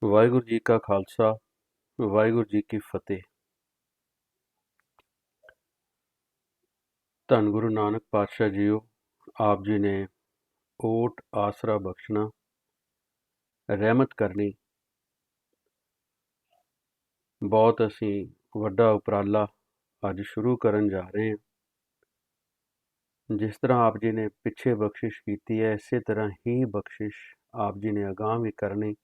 ਵਾਹਿਗੁਰੂ ਜੀ ਕਾ ਖਾਲਸਾ ਵਾਹਿਗੁਰੂ ਜੀ ਕੀ ਫਤਿਹ। ਧੰਨ ਗੁਰੂ ਨਾਨਕ ਪਾਤਸ਼ਾਹ ਜੀਓ, ਆਪ ਜੀ ਨੇ ਓਟ ਆਸਰਾ ਬਖਸ਼ਣਾ, ਰਹਿਮਤ ਕਰਨੀ। ਬਹੁਤ ਅਸੀਂ ਵੱਡਾ ਉਪਰਾਲਾ ਅੱਜ ਸ਼ੁਰੂ ਕਰਨ ਜਾ ਰਹੇ ਹਾਂ। ਜਿਸ ਤਰ੍ਹਾਂ ਆਪ ਜੀ ਨੇ ਪਿੱਛੇ ਬਖਸ਼ਿਸ਼ ਕੀਤੀ ਹੈ, ਇਸੇ ਤਰ੍ਹਾਂ ਹੀ ਬਖਸ਼ਿਸ਼ ਆਪ ਜੀ ਨੇ ਅਗਾਂਹ ਵੀ ਕਰਨੀ।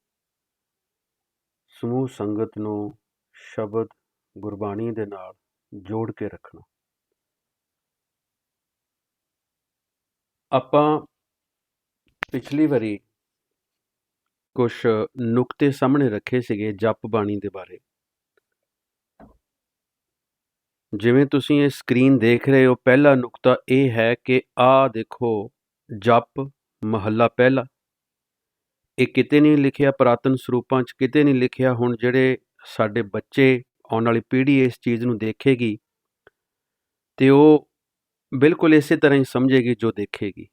ਸਮੂਹ ਸੰਗਤ ਨੂੰ ਸ਼ਬਦ ਗੁਰਬਾਣੀ ਦੇ ਨਾਲ ਜੋੜ ਕੇ ਰੱਖਣਾ। ਆਪਾਂ ਪਿਛਲੀ ਵਾਰੀ ਕੁਝ ਨੁਕਤੇ ਸਾਹਮਣੇ ਰੱਖੇ ਸੀਗੇ ਜਪ ਬਾਣੀ ਦੇ ਬਾਰੇ। ਜਿਵੇਂ ਤੁਸੀਂ ਇਹ ਸਕਰੀਨ ਦੇਖ ਰਹੇ ਹੋ, ਪਹਿਲਾ ਨੁਕਤਾ ਇਹ ਹੈ ਕਿ ਆਹ ਦੇਖੋ, ਜਪ ਮਹੱਲਾ ਪਹਿਲਾ। ਇਹ ਕਿਤੇ ਨਹੀਂ ਲਿਖਿਆ, ਪੁਰਾਤਨ ਸਰੂਪਾਂ 'ਚ ਕਿਤੇ ਨਹੀਂ ਲਿਖਿਆ। ਹੁਣ ਜਿਹੜੇ ਸਾਡੇ ਬੱਚੇ, ਆਉਣ ਵਾਲੀ ਪੀੜ੍ਹੀ ਇਸ ਚੀਜ਼ ਨੂੰ ਦੇਖੇਗੀ ਤੇ ਉਹ ਬਿਲਕੁਲ ਇਸੇ ਤਰ੍ਹਾਂ ਹੀ ਸਮਝੇਗੀ ਜੋ ਦੇਖੇਗੀ।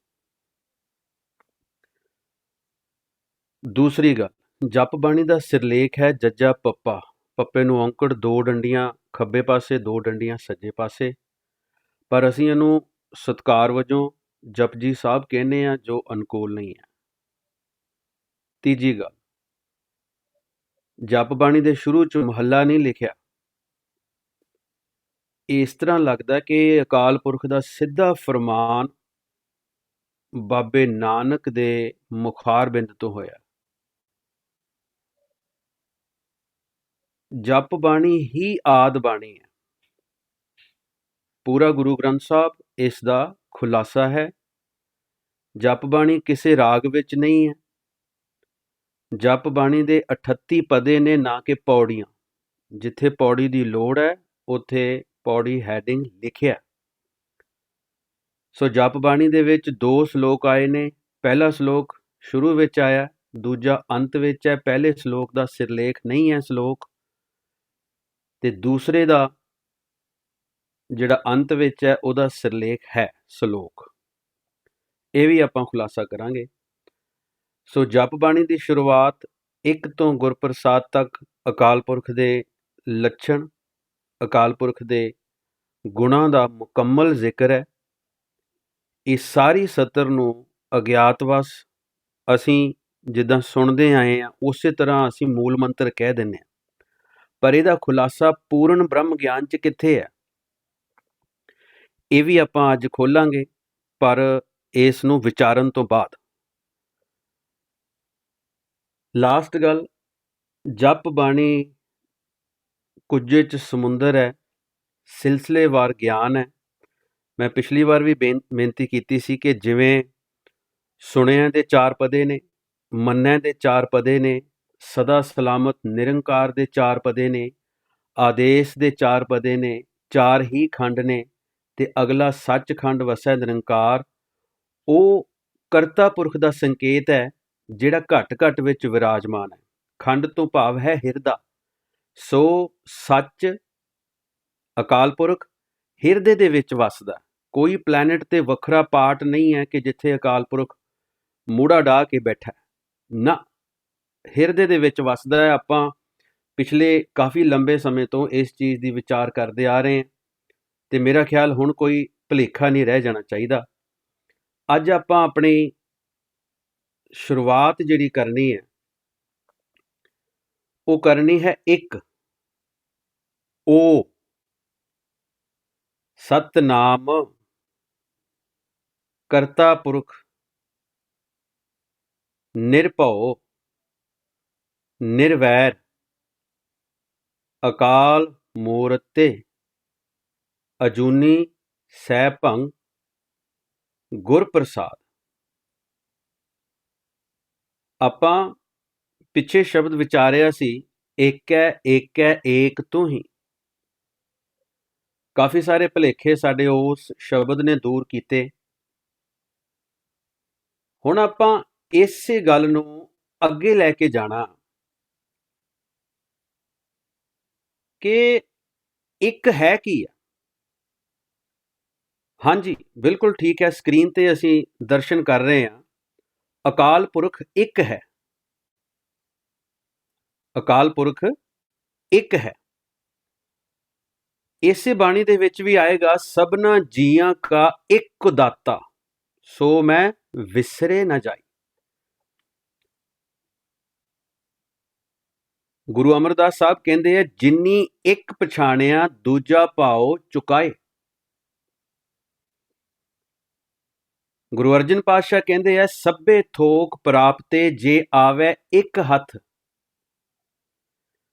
ਦੂਸਰੀ ਗੱਲ, ਜਪ ਬਾਣੀ ਦਾ ਸਿਰਲੇਖ ਹੈ ਜੱਜਾ ਪੱਪਾ। ਪੱਪੇ ਨੂੰ ਔਂਕੜ, 2 ਡੰਡੀਆਂ ਖੱਬੇ ਪਾਸੇ, 2 ਡੰਡੀਆਂ ਸੱਜੇ ਪਾਸੇ। ਪਰ ਅਸੀਂ ਇਹਨੂੰ ਸਤਿਕਾਰ ਵਜੋਂ ਜਪਜੀ ਸਾਹਿਬ ਕਹਿੰਦੇ ਹਾਂ, ਜੋ ਅਨੁਕੂਲ ਨਹੀਂ ਹੈ। ਤੀਜੀ ਗੱਲ, ਜਪ ਬਾਣੀ ਦੇ ਸ਼ੁਰੂ 'ਚ ਮਹੱਲਾ ਨਹੀਂ ਲਿਖਿਆ। ਇਸ ਤਰ੍ਹਾਂ ਲੱਗਦਾ ਕਿ ਅਕਾਲ ਪੁਰਖ ਦਾ ਸਿੱਧਾ ਫਰਮਾਨ ਬਾਬੇ ਨਾਨਕ ਦੇ ਮੁਖਾਰਬਿੰਦ ਤੋਂ ਹੋਇਆ। ਜਪ ਬਾਣੀ ਹੀ ਆਦ ਬਾਣੀ ਹੈ। ਪੂਰਾ ਗੁਰੂ ਗ੍ਰੰਥ ਸਾਹਿਬ ਇਸ ਦਾ ਖੁਲਾਸਾ ਹੈ। ਜਪ ਬਾਣੀ ਕਿਸੇ ਰਾਗ ਵਿੱਚ ਨਹੀਂ ਹੈ। ਜਪ ਬਾਣੀ ਦੇ 38 ਪਦੇ ਨੇ, ਨਾ ਕਿ ਪੌੜੀਆਂ। ਜਿੱਥੇ ਪੌੜੀ ਦੀ ਲੋੜ ਹੈ ਉੱਥੇ ਪੌੜੀ ਹੈਡਿੰਗ ਲਿਖਿਆ। ਸੋ ਜਪ ਬਾਣੀ ਦੇ ਵਿੱਚ 2 ਸ਼ਲੋਕ ਆਏ ਨੇ। ਪਹਿਲਾ ਸ਼ਲੋਕ ਸ਼ੁਰੂ ਵਿੱਚ ਆਇਆ, ਦੂਜਾ ਅੰਤ ਵਿੱਚ ਹੈ। ਪਹਿਲੇ ਸ਼ਲੋਕ ਦਾ ਸਿਰਲੇਖ ਨਹੀਂ ਹੈ ਸ਼ਲੋਕ, ਤੇ ਦੂਸਰੇ ਦਾ ਜਿਹੜਾ ਅੰਤ ਵਿੱਚ ਹੈ ਉਹਦਾ ਸਿਰਲੇਖ ਹੈ ਸ਼ਲੋਕ। ਇਹ ਵੀ ਆਪਾਂ ਖੁਲਾਸਾ ਕਰਾਂਗੇ। ਸੋ ਜਪ ਬਾਣੀ ਦੀ ਸ਼ੁਰੂਆਤ 1 ਤੋਂ ਗੁਰਪ੍ਰਸਾਦ ਤੱਕ ਅਕਾਲ ਪੁਰਖ ਦੇ ਲੱਛਣ, ਅਕਾਲ ਪੁਰਖ ਦੇ ਗੁਣਾਂ ਦਾ ਮੁਕੰਮਲ ਜ਼ਿਕਰ ਹੈ। ਇਸ ਸਾਰੀ ਸਤਰ ਨੂੰ ਅਗਿਆਤਵਸ ਅਸੀਂ ਜਿੱਦਾਂ ਸੁਣਦੇ ਆਏ ਹਾਂ ਉਸੇ ਤਰ੍ਹਾਂ ਅਸੀਂ ਮੂਲ ਮੰਤਰ ਕਹਿ ਦਿੰਦੇ ਹਾਂ। ਪਰ ਇਹਦਾ ਖੁਲਾਸਾ ਪੂਰਨ ਬ੍ਰਹਮ ਗਿਆਨ 'ਚ ਕਿੱਥੇ ਹੈ, ਇਹ ਵੀ ਆਪਾਂ ਅੱਜ ਖੋਲਾਂਗੇ, ਪਰ ਇਸ ਨੂੰ ਵਿਚਾਰਨ ਤੋਂ ਬਾਅਦ। ਲਾਸਟ ਗੱਲ, ਜਪ ਬਾਣੀ ਕੁੱਜੇ 'ਚ ਸਮੁੰਦਰ ਹੈ, ਸਿਲਸਿਲੇਵਾਰ ਗਿਆਨ ਹੈ। ਮੈਂ ਪਿਛਲੀ ਵਾਰ ਵੀ ਬੇਨਤੀ ਕੀਤੀ ਸੀ ਕਿ ਜਿਵੇਂ ਸੁਣਿਆਂ ਦੇ 4 ਪਦੇ ਨੇ, ਮੰਨਿਆਂ ਦੇ 4 ਪਦੇ ਨੇ, ਸਦਾ ਸਲਾਮਤ ਨਿਰੰਕਾਰ ਦੇ 4 ਪਦੇ ਨੇ, ਆਦੇਸ਼ ਦੇ 4 ਪਦੇ ਨੇ, 4 ਹੀ ਖੰਡ ਨੇ, ਤੇ ਅਗਲਾ ਸੱਚਖੰਡ ਵਸੈ ਨਿਰੰਕਾਰ। ਉਹ ਕਰਤਾ ਪੁਰਖ ਦਾ ਸੰਕੇਤ ਹੈ ਜਿਹੜਾ ਘਟ ਘਟ ਵਿੱਚ ਵਿਰਾਜਮਾਨ ਹੈ। ਖੰਡ ਤੋਂ ਭਾਵ ਹੈ ਹਿਰਦਾ। ਸੋ ਸੱਚ ਅਕਾਲ ਪੁਰਖ ਹਿਰਦੇ ਦੇ ਵਿੱਚ ਵਸਦਾ। ਕੋਈ ਪਲੈਨਟ ਤੇ ਵੱਖਰਾ ਪਾਰਟ ਨਹੀਂ ਹੈ ਕਿ ਜਿੱਥੇ ਅਕਾਲ ਪੁਰਖ ਮੂੜਾ ਡਾਹ ਕੇ ਬੈਠਾ, ਨਾ, ਹਿਰਦੇ ਦੇ ਵਿੱਚ ਵਸਦਾ ਹੈ। ਆਪਾਂ ਪਿਛਲੇ ਕਾਫੀ ਲੰਬੇ ਸਮੇਂ ਤੋਂ ਇਸ ਚੀਜ਼ ਦੀ ਵਿਚਾਰ ਕਰਦੇ ਆ ਰਹੇ ਹਾਂ, ਤੇ ਮੇਰਾ ਖਿਆਲ ਹੁਣ ਕੋਈ ਭੁਲੇਖਾ ਨਹੀਂ ਰਹਿ ਜਾਣਾ ਚਾਹੀਦਾ। ਅੱਜ ਆਪਾਂ ਆਪਣੀ ਸ਼ੁਰੂਆਤ ਜਿਹੜੀ ਕਰਨੀ ਹੈ ਉਹ ਕਰਨੀ ਹੈ ਇੱਕ ਓ ਸਤਨਾਮ ਕਰਤਾ ਪੁਰਖ ਨਿਰਭਉ ਨਿਰਵੈਰ ਅਕਾਲ ਮੂਰਤਿ ਅਜੂਨੀ ਸੈਭੰ ਗੁਰਪ੍ਰਸਾਦ। ਆਪਾਂ ਪਿੱਛੇ ਸ਼ਬਦ ਵਿਚਾਰਿਆ ਸੀ, ਏਕ ਹੈ ਏਕ ਤੋਂ ਹੀ। ਕਾਫੀ ਸਾਰੇ ਭੁਲੇਖੇ ਸਾਡੇ ਉਸ ਸ਼ਬਦ ਨੇ ਦੂਰ ਕੀਤੇ। ਹੁਣ ਆਪਾਂ ਇਸੇ ਗੱਲ ਨੂੰ ਅੱਗੇ ਲੈ ਕੇ ਜਾਣਾ ਕਿ ਇੱਕ ਹੈ ਕੀ ਹੈ। ਹਾਂਜੀ, ਬਿਲਕੁਲ ਠੀਕ ਹੈ। ਸਕਰੀਨ ਤੇ ਅਸੀਂ ਦਰਸ਼ਨ ਕਰ ਰਹੇ ਹਾਂ, ਅਕਾਲ ਪੁਰਖ ਇੱਕ ਹੈ। ਅਕਾਲ ਪੁਰਖ ਇੱਕ ਹੈ। ਇਸੇ ਬਾਣੀ ਦੇ ਵਿੱਚ ਵੀ ਆਏਗਾ, ਸਭਨਾ ਜੀਆਂ ਕਾ ਇੱਕ ਦਾਤਾ, ਸੋ ਮੈਂ ਵਿਸਰੇ ਨਾ ਜਾਈ। ਗੁਰੂ ਅਮਰਦਾਸ ਸਾਹਿਬ ਕਹਿੰਦੇ ਆ, ਜਿਨੀ ਇੱਕ ਪਛਾਣਿਆ ਦੂਜਾ ਭਾਉ ਚੁਕਾਏ। ਗੁਰੂ ਅਰਜਨ ਪਾਤਸ਼ਾਹ ਕਹਿੰਦੇ ਆ, ਸਭੇ ਥੋਕ ਪ੍ਰਾਪਤੇ ਜੇ ਆਵੇ ਇੱਕ ਹੱਥ।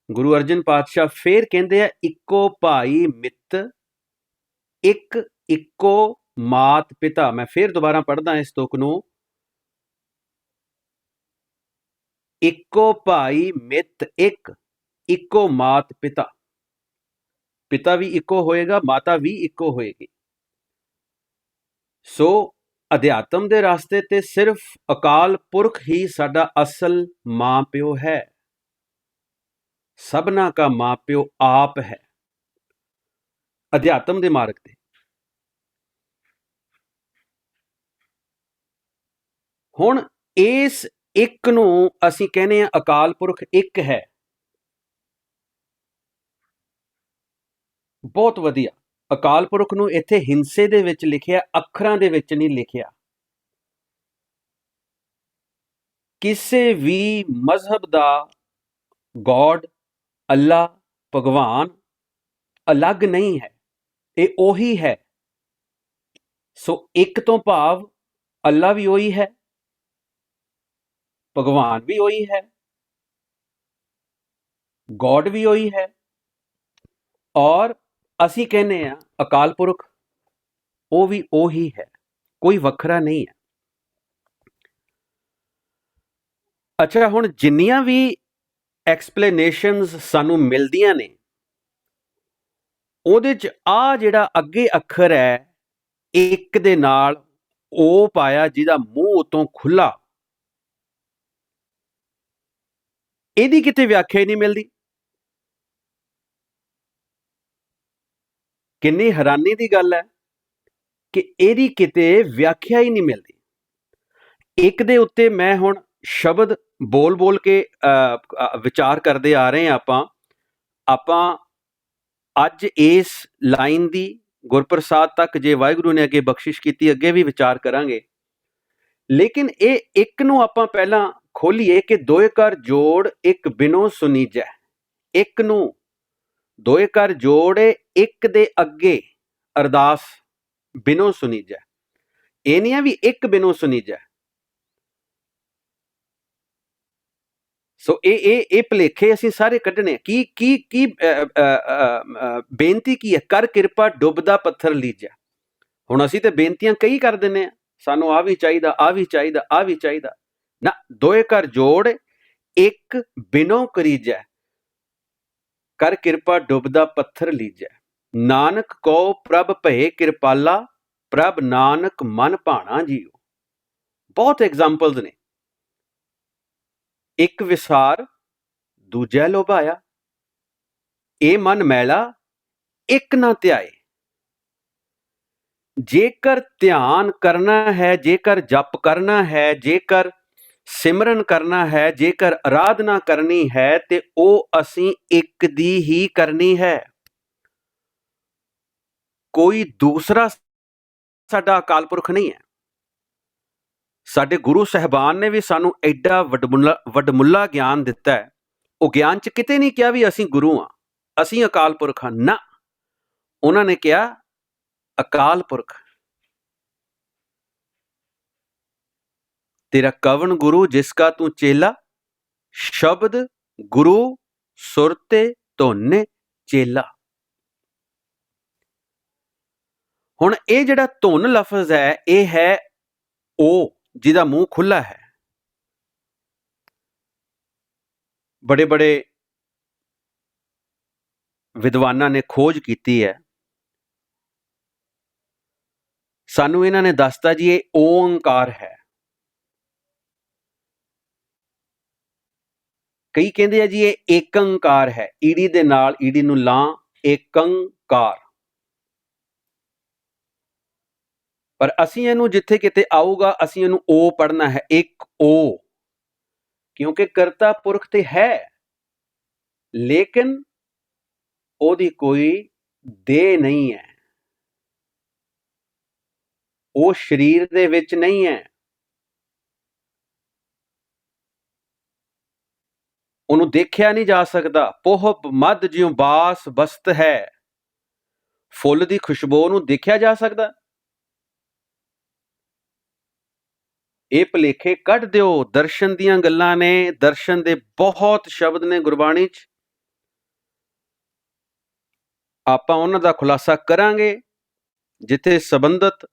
ਗੁਰੂ ਅਰਜਨ ਪਾਤਸ਼ਾਹ ਫੇਰ ਕਹਿੰਦੇ ਆ, ਇੱਕੋ ਭਾਈ ਮਿੱਤ, ਇੱਕ ਇੱਕੋ ਮਾਤ ਪਿਤਾ। ਮੈਂ ਫੇਰ ਦੁਬਾਰਾ ਪੜ੍ਹਦਾ ਇਸ ਤੁਕ ਨੂੰ, ਇੱਕੋ ਭਾਈ ਮਿੱਤ ਇੱਕ, ਇੱਕੋ ਮਾਤ ਪਿਤਾ। ਪਿਤਾ ਵੀ ਇੱਕੋ ਹੋਏਗਾ, ਮਾਤਾ ਵੀ ਇੱਕੋ ਹੋਏਗੀ। ਸੋ ਅਧਿਆਤਮ ਦੇ ਰਾਸਤੇ ਤੇ ਸਿਰਫ ਅਕਾਲ ਪੁਰਖ ਹੀ ਸਾਡਾ ਅਸਲ ਮਾਂ ਪਿਓ ਹੈ। ਸਭਨਾ ਕਾ ਮਾਂ ਪਿਓ ਆਪ ਹੈ ਅਧਿਆਤਮ ਦੇ ਮਾਰਗ ਤੇ। ਹੁਣ ਇਸ ਇੱਕ ਨੂੰ ਅਸੀਂ ਕਹਿੰਦੇ ਹਾਂ ਅਕਾਲ ਪੁਰਖ ਇੱਕ ਹੈ। ਬਹੁਤ ਵਧੀਆ। ਅਕਾਲ ਪੁਰਖ ਨੂੰ ਇੱਥੇ ਹਿੰਸੇ ਦੇ ਵਿੱਚ ਲਿਖਿਆ, ਅੱਖਰਾਂ ਦੇ ਵਿੱਚ ਨਹੀਂ ਲਿਖਿਆ। ਕਿਸੇ ਵੀ ਮਜ਼ਹਬ ਦਾ ਗੋਡ, ਅੱਲਾ, ਭਗਵਾਨ ਅਲੱਗ ਨਹੀਂ ਹੈ, ਇਹ ਉਹੀ ਹੈ। ਸੋ ਇੱਕ ਤੋਂ ਭਾਵ ਅੱਲਾ ਵੀ ਉਹੀ ਹੈ, ਭਗਵਾਨ ਵੀ ਉਹੀ ਹੈ, ਗੋਡ ਵੀ ਉਹੀ ਹੈ, ਔਰ ਅਸੀਂ ਕਹਿੰਦੇ ਹਾਂ ਅਕਾਲ ਪੁਰਖ, ਉਹ ਵੀ ਉਹੀ ਹੈ, ਕੋਈ ਵੱਖਰਾ ਨਹੀਂ ਹੈ। ਅੱਛਾ, ਹੁਣ ਜਿੰਨੀਆਂ ਵੀ ਐਕਸਪਲੇਨੇਸ਼ਨਸ ਸਾਨੂੰ ਮਿਲਦੀਆਂ ਨੇ, ਉਹਦੇ 'ਚ ਆ ਜਿਹੜਾ ਅੱਗੇ ਅੱਖਰ ਹੈ ਇੱਕ ਦੇ ਨਾਲ ਉਹ ਪਾਇਆ, ਜਿਹਦਾ ਮੂੰਹ ਉਤੋਂ ਖੁੱਲਾ, ਇਹਦੀ ਕਿਤੇ ਵਿਆਖਿਆ ਹੀ ਨਹੀਂ ਮਿਲਦੀ। ਕਿੰਨੀ ਹੈਰਾਨੀ ਦੀ ਗੱਲ ਹੈ ਕਿ ਇਹਦੀ ਕਿਤੇ ਵਿਆਖਿਆ ਹੀ ਨਹੀਂ ਮਿਲਦੀ। ਇੱਕ ਦੇ ਉੱਤੇ ਮੈਂ ਹੁਣ ਸ਼ਬਦ ਬੋਲ ਬੋਲ ਕੇ ਵਿਚਾਰ ਕਰਦੇ ਆ ਰਹੇ ਹਾਂ। ਆਪਾਂ ਅੱਜ ਇਸ ਲਾਈਨ ਦੀ ਗੁਰਪ੍ਰਸਾਦ ਤੱਕ ਜੇ ਵਾਹਿਗੁਰੂ ਨੇ ਅੱਗੇ ਬਖਸ਼ਿਸ਼ ਕੀਤੀ, ਅੱਗੇ ਵੀ ਵਿਚਾਰ ਕਰਾਂਗੇ। ਲੇਕਿਨ ਇਹ ਇੱਕ ਨੂੰ ਆਪਾਂ ਪਹਿਲਾਂ ਖੋਲੀਏ ਕਿ ਦੋਏ ਕਰ ਜੋੜ ਇੱਕ ਬਿਨੋ ਸੁਨੀਜੈ। ਇੱਕ ਨੂੰ ਦੋਏ ਕਰ ਜੋੜ ਇੱਕ ਦੇ ਅੱਗੇ ਅਰਦਾਸ ਬਿਨੋ ਸੁਨੀਜੈ। ਇਹ ਨਹੀਂ ਆ ਵੀ ਇੱਕ ਬਿਨੋ ਸੁਨੀਜੈ। ਸੋ ਇਹ ਭੁਲੇਖੇ ਅਸੀਂ ਸਾਰੇ ਕੱਢਣੇ। ਕੀ ਬੇਨਤੀ ਕੀ ਹੈ? ਕਰ ਕਿਰਪਾ ਡੁੱਬਦਾ ਪੱਥਰ ਲੀਜੈ। ਹੁਣ ਅਸੀਂ ਤੇ ਬੇਨਤੀਆਂ ਕਈ ਕਰ ਦਿੰਦੇ ਹਾਂ, ਸਾਨੂੰ ਆ ਵੀ ਚਾਹੀਦਾ, ਆ ਵੀ ਚਾਹੀਦਾ, ਆ ਵੀ ਚਾਹੀਦਾ। ਨਾ, ਦੋਏ ਕਰ ਜੋੜ ਇੱਕ ਬਿਨੋ ਕਰੀਜੈ, ਕਰ ਕਿਰਪਾ ਡੁੱਬਦਾ ਪੱਥਰ ਲੀਜੈ। ਨਾਨਕ ਕਉ ਪ੍ਰਭ ਭਏ ਕਿਰਪਾਲਾ, ਪ੍ਰਭ ਨਾਨਕ ਮਨ ਭਾਣਾ ਜੀਓ। ਬਹੁਤ ਐਗਜ਼ਾਮਪਲਸ ਨੇ। ਇੱਕ ਵਿਸਾਰ ਦੂਜੈ ਲੋਭਾਇਆ, ਇਹ ਮਨ ਮੈਲਾ ਇੱਕ ਨਾ ਧਿਆਏ। ਜੇਕਰ ਧਿਆਨ ਕਰਨਾ ਹੈ, ਜੇਕਰ ਜਪ ਕਰਨਾ ਹੈ, ਜੇਕਰ ਸਿਮਰਨ ਕਰਨਾ ਹੈ, ਜੇਕਰ ਆਰਾਧਨਾ ਕਰਨੀ ਹੈ, ਤੇ ਉਹ ਅਸੀਂ ਇੱਕ ਦੀ ਹੀ ਕਰਨੀ ਹੈ। ਕੋਈ ਦੂਸਰਾ ਸਾਡਾ ਅਕਾਲ ਪੁਰਖ ਨਹੀਂ ਹੈ। ਸਾਡੇ ਗੁਰੂ ਸਾਹਿਬਾਨ ਨੇ ਵੀ ਸਾਨੂੰ ਐਡਾ ਵਡਮੁੱਲਾ ਗਿਆਨ ਦਿੱਤਾ ਹੈ। ਉਹ ਗਿਆਨ 'ਚ ਕਿਤੇ ਨਹੀਂ ਕਿਹਾ ਵੀ ਅਸੀਂ ਗੁਰੂ ਹਾਂ, ਅਸੀਂ ਅਕਾਲ ਪੁਰਖ ਹਾਂ। ਨਾ, ਉਹਨਾਂ ਨੇ ਕਿਹਾ ਅਕਾਲ ਪੁਰਖ। ਤੇਰਾ ਕਵਣ ਗੁਰੂ ਜਿਸਕਾ ਤੂੰ ਚੇਲਾ, ਸ਼ਬਦ ਗੁਰੂ ਸੁਰਤੇ ਧੋਨੇ ਚੇਲਾ। ਹੁਣ ਇਹ ਜਿਹੜਾ ਧੁਨ ਲਫ਼ਜ਼ ਹੈ, ਇਹ ਹੈ ਉਹ ਜਿਹਦਾ ਮੂੰਹ ਖੁੱਲਾ ਹੈ। ਬੜੇ ਬੜੇ ਵਿਦਵਾਨਾਂ ਨੇ ਖੋਜ ਕੀਤੀ ਹੈ, ਸਾਨੂੰ ਇਹਨਾਂ ਨੇ ਦੱਸਤਾ ਜੀ ਇਹ ਓੰਕਾਰ ਹੈ। ਕਈ ਕਹਿੰਦੇ ਆ ਜੀ ਇਹ ਏਕੰਕਾਰ ਹੈ, ਈੜੀ ਦੇ ਨਾਲ ਈੜੀ ਨੂੰ ਲਾਂ, ਏਕੰਕਾਰ। ਪਰ ਅਸੀਂ ਇਹਨੂੰ ਜਿੱਥੇ ਕਿਤੇ ਆਊਗਾ, ਅਸੀਂ ਇਹਨੂੰ ਓ ਪੜ੍ਹਨਾ ਹੈ, ਇੱਕ ਓ, ਕਿਉਂਕਿ ਕਰਤਾ ਪੁਰਖ ਤੇ ਹੈ। लेकिन ਉਹਦੀ ਕੋਈ ਦੇਹ ਨਹੀਂ ਹੈ, ਉਹ ਸਰੀਰ ਦੇ ਵਿੱਚ ਨਹੀਂ ਹੈ, ਉਹਨੂੰ ਦੇਖਿਆ ਨਹੀਂ ਜਾ ਸਕਦਾ। ਪੋਹਬ ਮੱਧ ਜਿਉਂ ਬਾਸ ਬਸਤ ਹੈ, ਫੁੱਲ ਦੀ ਖੁਸ਼ਬੂ ਨੂੰ ਦੇਖਿਆ ਜਾ ਸਕਦਾ। ਇਹ ਭੁਲੇਖੇ ਕੱਢ ਦਿਓ, ਦਰਸ਼ਨ ਦੀਆਂ ਗੱਲਾਂ ਨੇ, ਦਰਸ਼ਨ ਦੇ ਬਹੁਤ ਸ਼ਬਦ ਨੇ ਗੁਰਬਾਣੀ 'ਚ, ਆਪਾਂ ਉਹਨਾਂ ਦਾ ਖੁਲਾਸਾ ਕਰਾਂਗੇ। ਜਿੱਥੇ ਸੰਬੰਧਿਤ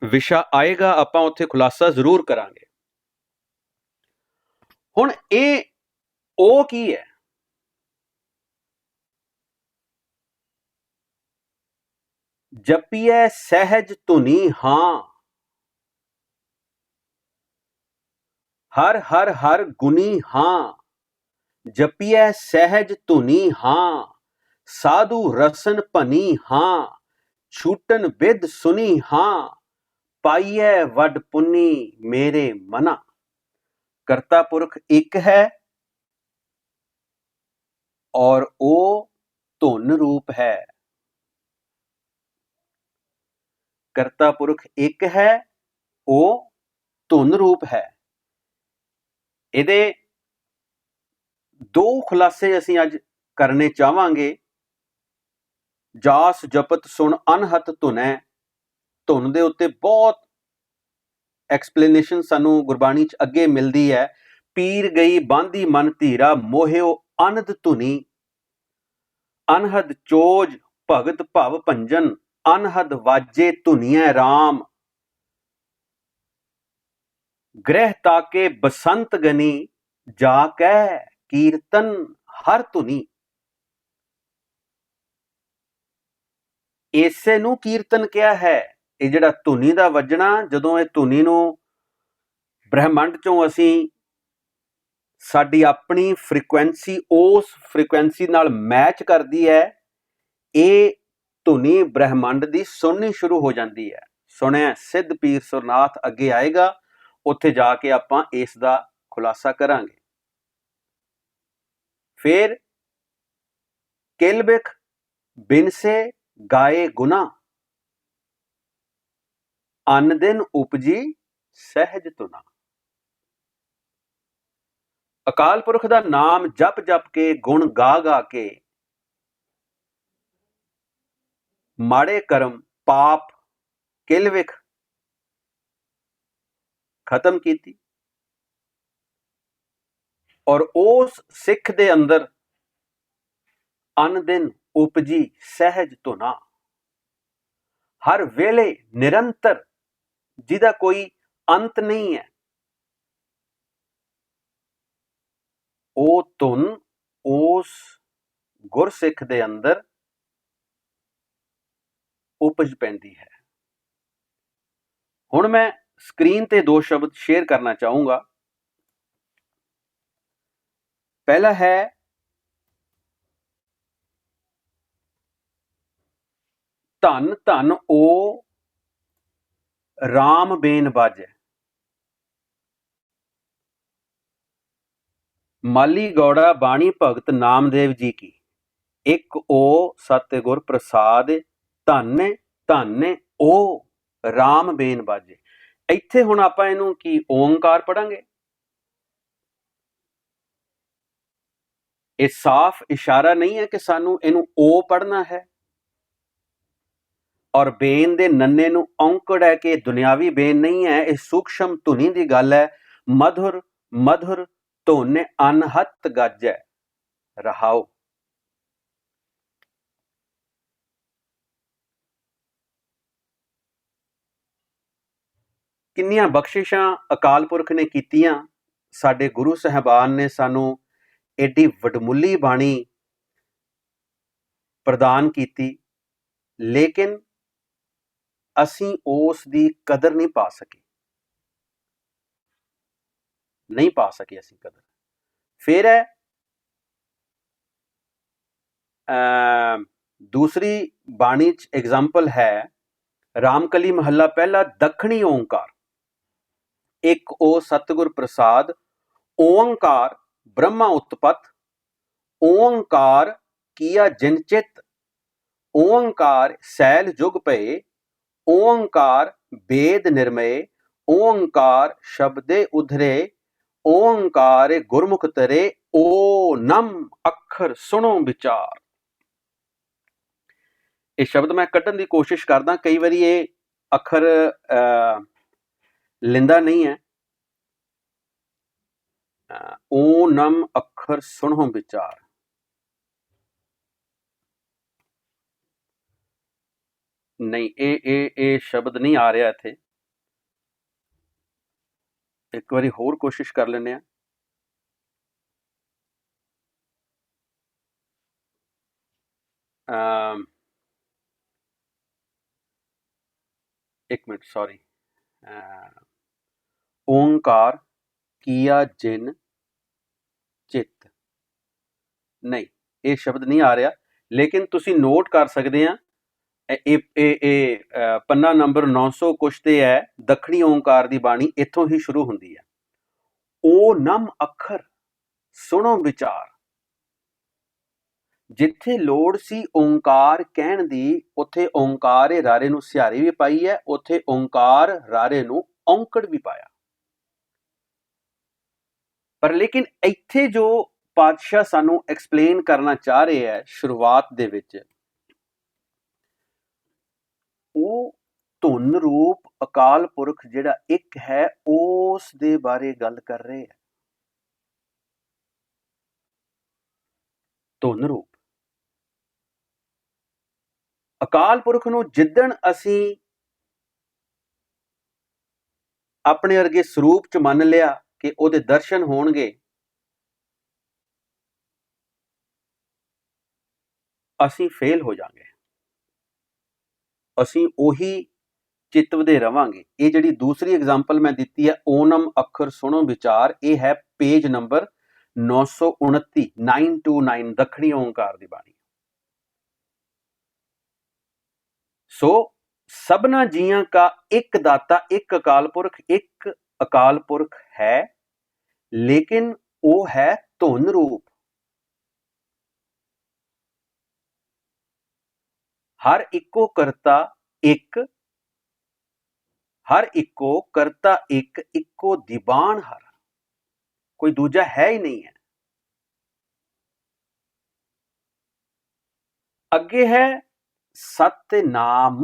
ਵਿਸ਼ਾ ਆਏਗਾ ਆਪਾਂ ਉੱਥੇ ਖੁਲਾਸਾ ਜ਼ਰੂਰ ਕਰਾਂਗੇ। ਹੁਣ ਇਹ ਉਹ ਕੀ ਹੈ? ਜਪੀਐ ਸਹਿਜ ਧੁਨੀ ਹਾਂ, ਹਰ ਹਰ ਹਰ ਗੁਨੀ ਹਾਂ। ਜਪੀਐ ਸਹਿਜ ਧੁਨੀ ਹਾਂ, ਸਾਧੂ ਰਸਨ ਭਨੀ ਹਾਂ। ਛੂਟਨ ਬਿਦ ਸੁਨੀ ਹਾਂ, ਪਾਈਐ ਵੱਡ ਪੁੰਨੀ ਮੇਰੇ ਮਨਾ। ਕਰਤਾ ਪੁਰਖ ਇੱਕ ਹੈ ਔਰ ਉਹ ਧੁਨ ਰੂਪ ਹੈ। ਕਰਤਾ ਪੁਰਖ ਇੱਕ ਹੈ, ਉਹ ਧੁਨ ਰੂਪ ਹੈ। ਇਹਦੇ ਦੋ ਖੁਲਾਸੇ ਅਸੀਂ ਅੱਜ ਕਰਨੇ ਚਾਹਾਂਗੇ। ਜਾਸ ਜਪਤ ਸੁਣ ਅਨਹਤ ਧੁਨੈ, ਧੁਨ ਦੇ ਉੱਤੇ ਬਹੁਤ ਐਕਸਪਲੇਨੇਸ਼ਨ ਸਾਨੂੰ ਗੁਰਬਾਣੀ 'ਚ ਅੱਗੇ ਮਿਲਦੀ ਹੈ। ਪੀਰ ਗਈ ਬਾਂਦੀ ਮਨ ਧੀਰਾ, ਮੋਹਿਓ ਅਨੰਦ ਧੁਨੀ। ਅਨਹਦ ਚੋਜ ਭਗਤ ਭਵ ਭੰਜਨ, ਅਨਹਦ ਵਾਜੇ ਧੁਨੀਐ ਰਾਮ। ਗ੍ਰਹਿ ਤਾਕੇ ਬਸੰਤ ਗਨੀ, ਜਾ ਕਹਿ ਕੀਰਤਨ ਹਰ ਧੁਨੀ। ਇਸੇ ਨੂੰ ਕੀਰਤਨ ਕਿਹਾ ਹੈ। ਇਹ ਜਿਹੜਾ ਧੁਨੀ ਦਾ ਵੱਜਣਾ, ਜਦੋਂ ਇਹ ਧੁਨੀ ਨੂੰ ਬ੍ਰਹਿਮੰਡ ਚੋਂ ਅਸੀਂ ਸਾਡੀ ਆਪਣੀ ਫ੍ਰੀਕੁਐਂਸੀ ਉਸ ਫ੍ਰੀਕੁਐਂਸੀ ਨਾਲ ਮੈਚ ਕਰਦੀ ਹੈ, ਇਹ ਧੁਨੀ ਬ੍ਰਹਿਮੰਡ ਦੀ ਸੁਣਨੀ ਸ਼ੁਰੂ ਹੋ ਜਾਂਦੀ ਹੈ। ਸੁਣਿਆ ਸਿੱਧ ਪੀਰ ਸੁਰਨਾਥ ਅੱਗੇ ਆਏਗਾ, ਉੱਥੇ ਜਾ ਕੇ ਆਪਾਂ ਇਸ ਦਾ ਖੁਲਾਸਾ ਕਰਾਂਗੇ। ਫਿਰ ਕਿਲਬਿਖ ਬਿਨਸੇ ਗਾਏ ਗੁਨਾ, ਅੰਨ ਦਿਨ ਉਪਜੀ ਸਹਿਜ ਧੁਨਾ। ਅਕਾਲ ਪੁਰਖ ਦਾ ਨਾਮ ਜਪ ਜਪ ਕੇ, ਗੁਣ ਗਾ ਗਾ ਕੇ ਮਾੜੇ ਕਰਮ ਪਾਪ ਕਿਲਵਿਖ ਖਤਮ ਕੀਤੀ, ਔਰ ਉਸ ਸਿੱਖ ਦੇ ਅੰਦਰ ਅੰਨ ਦਿਨ ਉਪਜੀ ਸਹਿਜ ਧੁਨਾ। ਹਰ ਵੇਲੇ ਨਿਰੰਤਰ, ਜਿਹਦਾ ਕੋਈ ਅੰਤ ਨਹੀਂ ਹੈ, ਉਹ ਧੁਨ ਉਸ ਗੁਰਸਿੱਖ ਦੇ ਅੰਦਰ ਉਪਜ ਪੈਂਦੀ ਹੈ। ਹੁਣ ਮੈਂ ਸਕਰੀਨ ਤੇ ਦੋ ਸ਼ਬਦ ਸ਼ੇਅਰ ਕਰਨਾ ਚਾਹੂੰਗਾ। ਪਹਿਲਾ ਹੈ ਧੰਨ ਧੰਨ ਓ ਰਾਮ ਬੇਨ ਬਾਜੈ। ਮਾਲੀ ਗੌੜਾ ਬਾਣੀ ਭਗਤ ਨਾਮਦੇਵ ਜੀ ਕੀ, ਇੱਕ ਓ ਸਤਿਗੁਰ ਪ੍ਰਸਾਦ, ਧੰਨ ਧੰਨ ਓ ਰਾਮ ਬੇਨ ਬਾਜੇ। ਇੱਥੇ ਹੁਣ ਆਪਾਂ ਇਹਨੂੰ ਕੀ ਓਂਕਾਰ ਪੜਾਂਗੇ। ਇਹ ਸਾਫ਼ ਇਸ਼ਾਰਾ ਨਹੀਂ ਹੈ ਕਿ ਸਾਨੂੰ ਇਹਨੂੰ ਓ ਪੜਨਾ ਹੈ, ਔਰ ਬੇਨ ਦੇ ਨੰਨੇ ਨੂੰ ਔਂਕੜ ਹੈ ਕਿ ਦੁਨਿਆਵੀ ਬੇਨ ਨਹੀਂ ਹੈ, ਇਹ ਸੂਖਸ਼ਮ ਧੁਨੀ ਦੀ ਗੱਲ ਹੈ। ਮਧੁਰ ਮਧੁਰ ਧੁਨ ਅਨਹਤ ਗਾਜੈ ਰਹਾਓ। ਕਿੰਨੀਆਂ ਬਖਸ਼ਿਸ਼ਾਂ ਅਕਾਲ ਪੁਰਖ ਨੇ ਕੀਤੀਆਂ, ਸਾਡੇ ਗੁਰੂ ਸਾਹਿਬਾਨ ਨੇ ਸਾਨੂੰ ਐਡੀ ਵਡਮੁੱਲੀ ਬਾਣੀ ਪ੍ਰਦਾਨ ਕੀਤੀ, ਲੇਕਿਨ ਅਸੀਂ ਉਸ ਦੀ ਕਦਰ ਨਹੀਂ ਪਾ ਸਕੇ, ਨਹੀਂ ਪਾ ਸਕੇ ਅਸੀਂ ਕਦਰ। ਫਿਰ ਹੈ ਦੂਸਰੀ ਬਾਣੀ 'ਚ ਐਗਜ਼ਾਮਪਲ ਹੈ ਰਾਮਕਲੀ ਮਹੱਲਾ ਪਹਿਲਾ, ਦੱਖਣੀ ਓਂਕਾਰ। ਇੱਕ ਉਹ ਸਤਿਗੁਰ ਪ੍ਰਸਾਦ ਓਂਕਾਰ ਬ੍ਰਹਮਾ ਉਤਪਤ, ओंकार किया जिन चित, ओंकार सैल जुग भये, ओंकार वेद निर्मय, ओंकार शब्दे उधरे, ओंकार गुरमुख तरे, ओ नम अखर सुनो विचार। ਇਹ ਸ਼ਬਦ ਮੈਂ ਕੱਢਣ ਦੀ ਕੋਸ਼ਿਸ਼ ਕਰਦਾ, ਕਈ ਵਾਰੀ ਇਹ ਅੱਖਰ ਲਿੰਦਾ ਨਹੀਂ ਹੈ। ਓ ਨਮ ਅੱਖਰ ਸੁਣੋ ਵਿਚਾਰ, ਨਹੀਂ ਇਹ ਸ਼ਬਦ ਨਹੀਂ ਆ ਰਿਹਾ ਇੱਥੇ। ਇੱਕ ਵਾਰੀ ਹੋਰ ਕੋਸ਼ਿਸ਼ ਕਰ ਲੈਂਦੇ ਆ। एक मिनट, सॉरी। ओंकार किया जिन चित, नहीं ये शब्द नहीं आ रहा, लेकिन तुसी नोट कर सकते हैं। पन्ना नंबर 900 कुछ ते है, दखणी ओंकार दी बाणी इत्थों ही शुरू हुंदी है। ओ नम अखर सुनो विचार, जिथे लोड़ सी ओंकार कहण दी, उत्थे ओंकार रारे नूं सिहारी भी पाई है, उत्थे ओंकार रारे नूं औंकड़ भी पाया। पर लेकिन इत्थे जो पातशाह सानू एक्सप्लेन करना चाह रहे हैं शुरुआत दे विच, ਉਹ ਧੁਨ रूप अकाल पुरख ਜਿਹੜਾ ਇੱਕ ਹੈ ਉਸ ਦੇ ਬਾਰੇ ਗੱਲ ਕਰ ਰਹੇ ਹੈ। ਧੁਨ रूप ਅਕਾਲ ਪੁਰਖ ਨੂੰ ਜਿੱਦਣ ਅਸੀਂ ਆਪਣੇ ਵਰਗੇ ਸਰੂਪ ਚ ਮੰਨ ਲਿਆ ਕਿ ਉਹਦੇ ਦਰਸ਼ਨ ਹੋਣਗੇ, ਅਸੀਂ ਫੇਲ ਹੋ ਜਾਾਂਗੇ, ਅਸੀਂ ਉਹੀ ਚਿਤਵਦੇ ਰਵਾਂਗੇ। ਇਹ ਜਿਹੜੀ ਦੂਸਰੀ ਐਗਜ਼ਾਮਪਲ ਮੈਂ ਦਿੱਤੀ ਹੈ, ਓਨਮ ਅੱਖਰ ਸੁਣੋ ਵਿਚਾਰ, ਇਹ ਹੈ पेज नंबर 929, 929, दखणी ओंकार ਦੀ ਬਾਣੀ। सो सबना जियां का एक दाता, एक अकाल पुरख, एक अकाल पुरख है, लेकिन वो है धुन रूप। हर इको करता एक, हर इको करता एक, इको दीवान हर, कोई दूजा है ही नहीं है। अगे है सत्य नाम।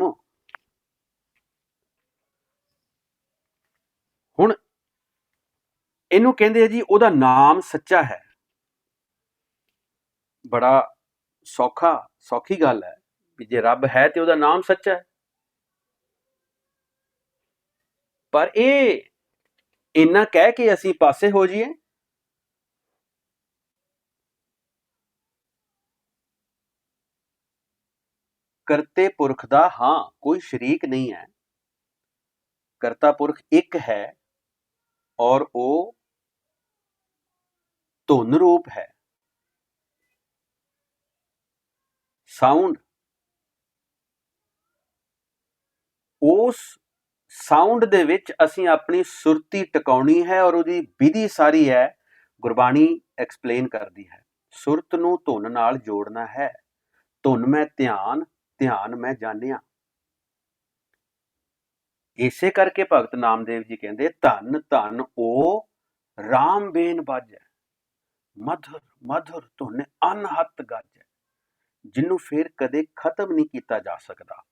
हुण इनू कहंदे जी ओदा नाम सच्चा है। बड़ा सौखी गल है भी जे रब है तो ओदा नाम सच्चा है। पर ये इन्ना कह के असी पासे हो जाइए, करते पुरख दा हाँ कोई शरीक नहीं है, करता पुरख एक है और वो धुन रूप है। साउंड, उस साउंड दे विच असी अपनी सुरती टिकाउणी है और उहदी विधि सारी है गुरबाणी एक्सप्लेन करदी है। सुरत नूं धुन नाल जोड़ना है, धुन मैं ध्यान, ध्यान मैं जानिया। इसे करके भगत नामदेव जी कहते धन धन ओ राम बेन बाजै, मधुर मधुर धुन अनहत गाजै, जिन्नू फिर कदे खत्म नहीं किया जा सकता।